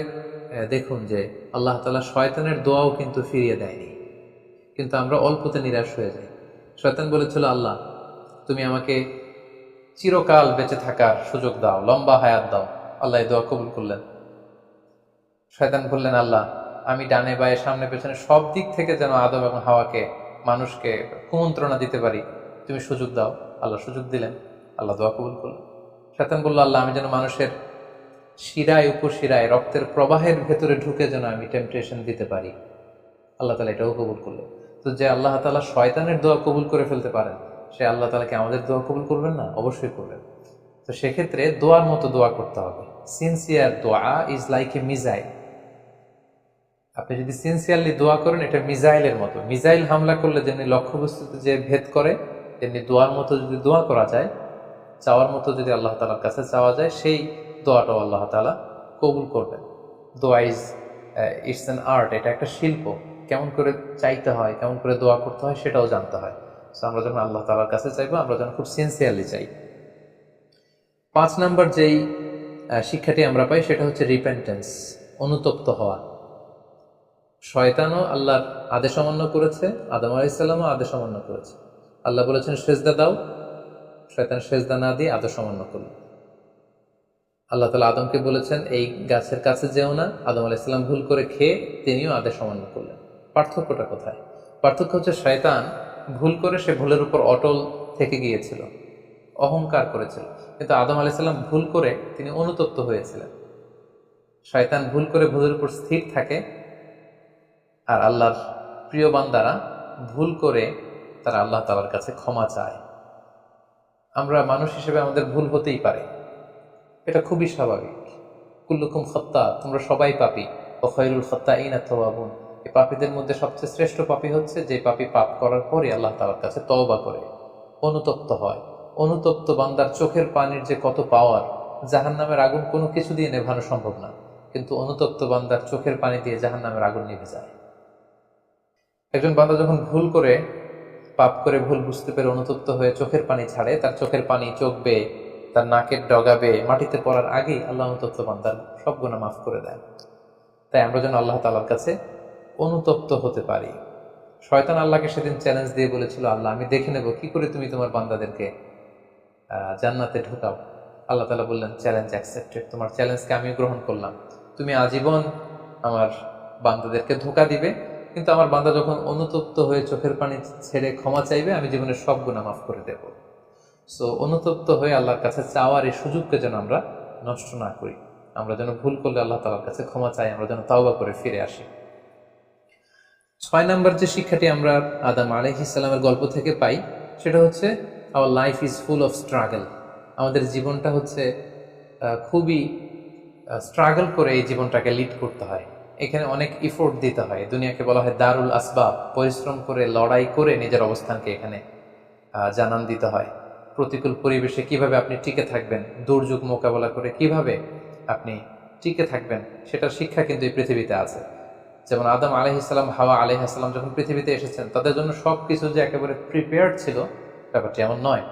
দেখুন যে আল্লাহ তাআলা শয়তানের দোয়াও কিন্তু ফিরিয়ে দেয়নি, কিন্তু আমরা অল্পতে নিরাশ হয়ে যাই। শয়তান বলেছিল, আল্লাহ তুমি আমাকে চিরকাল বেঁচে থাকার সুযোগ দাও, লম্বা হায়াত দাও। আল্লাহ এই দোয়া কবুল করলেন। শয়তান বললেন, আল্লাহ আমি ডানে বায়ে সামনে পেছনে সব দিক থেকে যেন আদম এবং হাওয়াকে, মানুষকে কুমন্ত্রণা দিতে পারি, তুমি সুযোগ দাও। আল্লাহ সুযোগ দিলেন, আল্লাহ দোয়া কবুল করলেন। শয়তান বলল, আল্লাহ আমি যেন মানুষের শিরায় উপশিরায় রক্তের প্রবাহের ভেতরে ঢুকে যেন আমি টেম্পটেশন দিতে পারি। আল্লাহ তাআলা এটাও কবুল করলেন। তো যে আল্লাহ তাআলা শয়তানের দোয়া কবুল করে ফেলতে পারেন, সে আল্লাহ তাআলাকে আমাদের দোয়া কবুল করবেন না? অবশ্যই করবেন। তো সেক্ষেত্রে দোয়ার মতো দোয়া করতে হবে। সিনসিয়ার দোয়া ইজ লাইক এ মিসাইল। আপনি যদি সিনসিয়ারলি দোয়া করেন, এটা মিসাইলের মতো। মিসাইল হামলা করলে যেমনি লক্ষ্যবস্তুতে যে ভেদ করে, তেমনি দোয়ার মতো যদি দোয়া করা যায়, চাওয়ার মতো যদি আল্লাহ তাআলার কাছে চাওয়া যায়, সেই দোয়াটাও আল্লাহ তাআলা কবুল করবেন। দোয়া ইটস অ্যান আর্ট, এটা একটা শিল্প। কেমন করে চাইতে হয়, কেমন করে দোয়া করতে হয়, সেটাও জানতে হয়। সো আমরা যখন আল্লাহ তাআলার কাছে চাইবো, আমরা যেন খুব সিনসিয়ারলি চাই। 5 নাম্বার যেই শিক্ষাটি আমরা পাই, সেটা হচ্ছে রিপেন্টেন্স, অনুতপ্ত হওয়া। শয়তানও আল্লাহর আদেশ অমান্য করেছে, আদম আলাইহিস সালামও আদেশ অমান্য করেছে। আল্লাহ বলেছেন সেজদা দাও, শয়তান সেজদা না দিয়ে আদেশ অমান্য করল। আল্লাহ তাআলা আদমকে বলেছেন এই গাছের কাছে যেও না, আদম আলাইহিস সালাম ভুল করে খেয়ে তিনিও আদেশ অমান্য করলেন। পার্থক্যটা কোথায়? পার্থক্য হচ্ছে শয়তান ভুল করে সে ভুলের উপর অটল থেকে গিয়েছিল, অহংকার করেছিল। কিন্তু আদম আলাইহিস সালাম ভুল করে তিনি অনুতপ্ত হয়েছিলেন। শয়তান ভুল করে ভুলের উপর স্থির থাকে, আর আল্লাহর প্রিয় বান্দারা ভুল করে তারা আল্লাহ তাআলার কাছে ক্ষমা চায়। আমরা মানুষ হিসেবে আমাদের ভুল হতেই পারে, এটা খুবই স্বাভাবিক। কুল্লুকুম খাত্তা, তোমরা সবাই পাপী। ওয়া খায়রুল খাত্তাইনা তাওয়াবুন, এই পাপীদের মধ্যে সবচেয়ে শ্রেষ্ঠ পাপী হচ্ছে যে পাপী পাপ করার পরে আল্লাহ তাআলার কাছে তওবা করে, অনুতপ্ত হয়। অনুতপ্ত বান্দার চোখের পানির যে কত পাওয়ার! জাহান্নামের আগুন কোনো কিছু দিয়ে নেভানো সম্ভব না, কিন্তু অনুতপ্ত বান্দার চোখের পানি দিয়ে জাহান্নামের আগুন নিভে যায়। একজন বান্দা যখন ভুল করে, পাপ করে, ভুল বুঝতে পেরে অনুতপ্ত হয়ে চোখের পানি ছাড়ে, তার চোখের পানি চোখ বেয়ে, তার নাকের ডগা বেয়ে মাটিতে পড়ার আগেই আল্লাহ অনুতপ্ত বান্দার সব গুনাহ মাফ করে দেন। তাই আমরা যেন আল্লাহ তাআলার কাছে অনুতপ্ত হতে পারি। শয়তান আল্লাহকে সেদিন চ্যালেঞ্জ দিয়ে বলেছিল, আল্লাহ আমি দেখে নেব কি করে তুমি তোমার বান্দাদেরকে জান্নাতে ঢুকাও। আল্লাহ তাআলা বললেন, চ্যালেঞ্জ অ্যাকসেপ্টেড, তোমার চ্যালেঞ্জকে আমি গ্রহণ করলাম। তুমি আজীবন আমার বান্দাদেরকে ধোঁকা দিবে, কিন্তু আমার বান্দা যখন অনুতপ্ত হয়ে চোখের পানি ছেড়ে ক্ষমা চাইবে, আমি জীবনের সব গুনাহ মাফ করে দেব। সো অনুতপ্ত হয়ে আল্লাহর কাছে চাওয়ার এই সুযোগকে যেন আমরা নষ্ট না করি। আমরা যেন ভুল করলে আল্লাহ তাআলার কাছে ক্ষমা চাই, আমরা যেন তাওবা করে ফিরে আসি। 6 নম্বর যে শিক্ষাটি আমরা আদম আলাইহিস সালামের গল্প থেকে পাই সেটা হচ্ছে our life is full of struggle. আমাদের জীবনটা হচ্ছে খুবই স্ট্রাগল করে এই জীবনটাকে লিড করতে হয়। এখানে অনেক ইফোর্ট দিতে হয়। দুনিয়াকে বলা হয় দারুল আসবাব, পরিশ্রম করে লড়াই করে নিজের অবস্থানকে এখানে জানান দিতে হয়। প্রতিকূল পরিবেশে কিভাবে আপনি টিকে থাকবেন, দুর্যোগ মোকাবেলা করে কিভাবে আপনি টিকে থাকবেন, সেটার শিক্ষা কিন্তু এই পৃথিবীতে আছে। যেমন আদম আলাইহিসসালাম, হাওয়া আলাইহিসসালাম যখন পৃথিবীতে এসেছেন, তাদের জন্য সব কিছু যে একেবারে প্রিপেয়ার্ড ছিল ব্যাপারটি এমন নয়।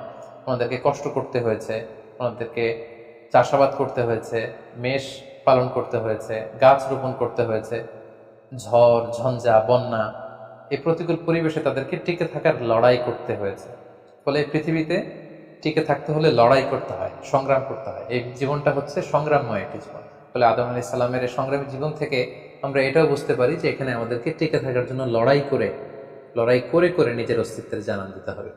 ওনাদেরকে কষ্ট করতে হয়েছে, ওনাদেরকে চাষাবাদ করতে হয়েছে, মেষ পালন করতে হয়েছে, গাছ রোপণ করতে হয়েছে, ঝড় ঝঞ্ঝা বন্যা, এই প্রতিকূল পরিবেশে তাদেরকে টিকে থাকার লড়াই করতে হয়েছে। ফলে এই পৃথিবীতে টিকে থাকতে হলে লড়াই করতে হয়, সংগ্রাম করতে হয়। এই জীবনটা হচ্ছে সংগ্রামময় একটি জীবন। ফলে আদম আলাইহিস সালামের এই সংগ্রামী জীবন থেকে আমরা এটাও বুঝতে পারি যে এখানে আমাদেরকে টিকে থাকার জন্য লড়াই করে করে নিজের অস্তিত্বের জানান দিতে হবে।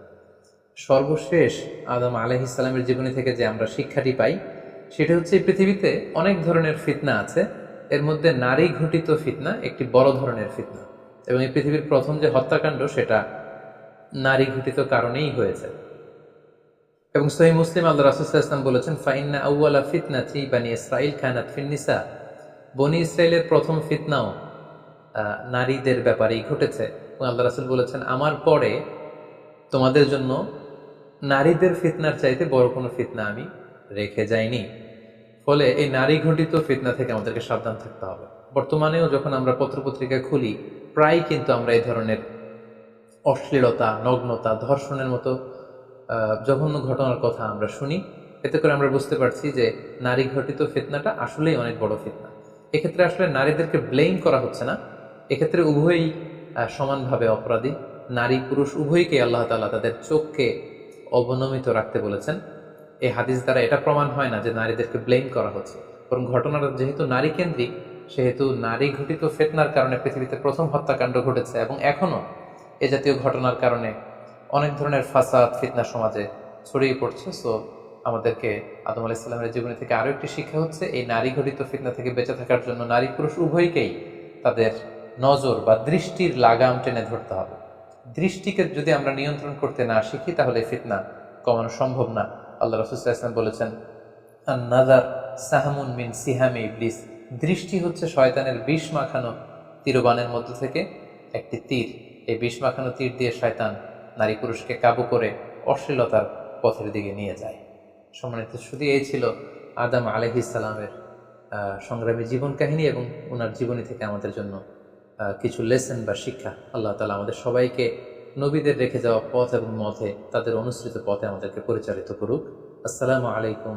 সর্বশেষ আদম আলাইহিস সালামের জীবনী থেকে যে আমরা শিক্ষাটি পাই সেটা হচ্ছে এই পৃথিবীতে অনেক ধরনের ফিতনা আছে, এর মধ্যে নারী ঘটিত ফিতনা একটি বড় ধরনের ফিতনা। এবং এই পৃথিবীর প্রথম যে হত্যাকাণ্ড সেটা নারী ঘটিত কারণেই হয়েছে। এবং সহিহ মুসলিম আল্লাহ রাসূল সাল্লাল্লাহু আলাইহি ওয়াসাল্লাম বলেছেন, ফাইন্না আউওয়ালা ফিতনাতি বানি ইসরাঈল কানাত ফিন নিসা। বনি ইসরাইলের প্রথম ফিতনাও নারীদের ব্যাপারেই ঘটেছে। এবং আল্লাহ রাসূল বলেছেন, আমার পরে তোমাদের জন্য নারীদের ফিতনার চাইতে বড় কোনো ফিতনা আমি রেখে যাইনি। ফলে এই নারী ঘটিত ফিতনা থেকে আমাদেরকে সাবধান থাকতে হবে। বর্তমানেও যখন আমরা পত্রপত্রিকা খুলি, প্রায় কিন্তু আমরা এই ধরনের অশ্লীলতা, নগ্নতা, ধর্ষণের মতো জঘন্য ঘটনার কথা আমরা শুনি। এতে করে আমরা বুঝতে পারছি যে নারী ঘটিত ফিতনাটা আসলেই অনেক বড় ফিতনা। এক্ষেত্রে আসলে নারীদেরকে ব্লেম করা হচ্ছে না, এক্ষেত্রে উভয়ই সমানভাবে অপরাধী। নারী পুরুষ উভয়কে আল্লাহ তাআলা তাদের চোখকে অবনমিত রাখতে বলেছেন। এই হাদিস দ্বারা এটা প্রমাণ হয় না যে নারীদেরকে ব্লেম করা হচ্ছে, বরং ঘটনাটা যেহেতু নারী কেন্দ্রিক, সেহেতু নারী ঘটিত ফিতনার কারণে পৃথিবীতে প্রথম হত্যাকাণ্ড ঘটেছে এবং এখনো এ জাতীয় ঘটনার কারণে অনেক ধরনের ফাসাদ ফিতনা সমাজে ছড়িয়ে পড়ছে। সো আমাদেরকে আদম আলাইহিস সালামের জীবনী থেকে আরো একটি শিক্ষা হচ্ছে, এই নারী ঘটিত ফিতনা থেকে বেঁচে থাকার জন্য নারী পুরুষ উভয়কেই তাদের নজর বা দৃষ্টির লাগাম টেনে ধরতে হবে। দৃষ্টিকে যদি আমরা নিয়ন্ত্রণ করতে না শিখি তাহলে ফিতনা কমানো সম্ভব না। আল্লাহ রাসূল সাল্লাল্লাহু আলাইহি ওয়াসাল্লাম বলেছেন, আন-নাযার সাহমুন মিন সিহামি ইবলিস। দৃষ্টি হচ্ছে শয়তানের বিষ মাখানো তীরবানের মধ্য থেকে একটি তীর। এই বিষ মাখানো তীর দিয়ে শয়তান নারী পুরুষকে কাবু করে অশ্লীলতার পথের দিকে নিয়ে যায়। সম্মানিত শুধু এই ছিল আদম আলাইহিস সালামের সংগ্রামী জীবন কাহিনী এবং ওনার জীবনী থেকে আমাদের জন্য কিছু লেসন বা শিক্ষা। আল্লাহ তাআলা আমাদের সবাইকে নবীদের রেখে যাওয়া পথ এবং মতে, তাদের অনুসৃত পথে আমাদেরকে পরিচালিত করুক। আসসালামু আলাইকুম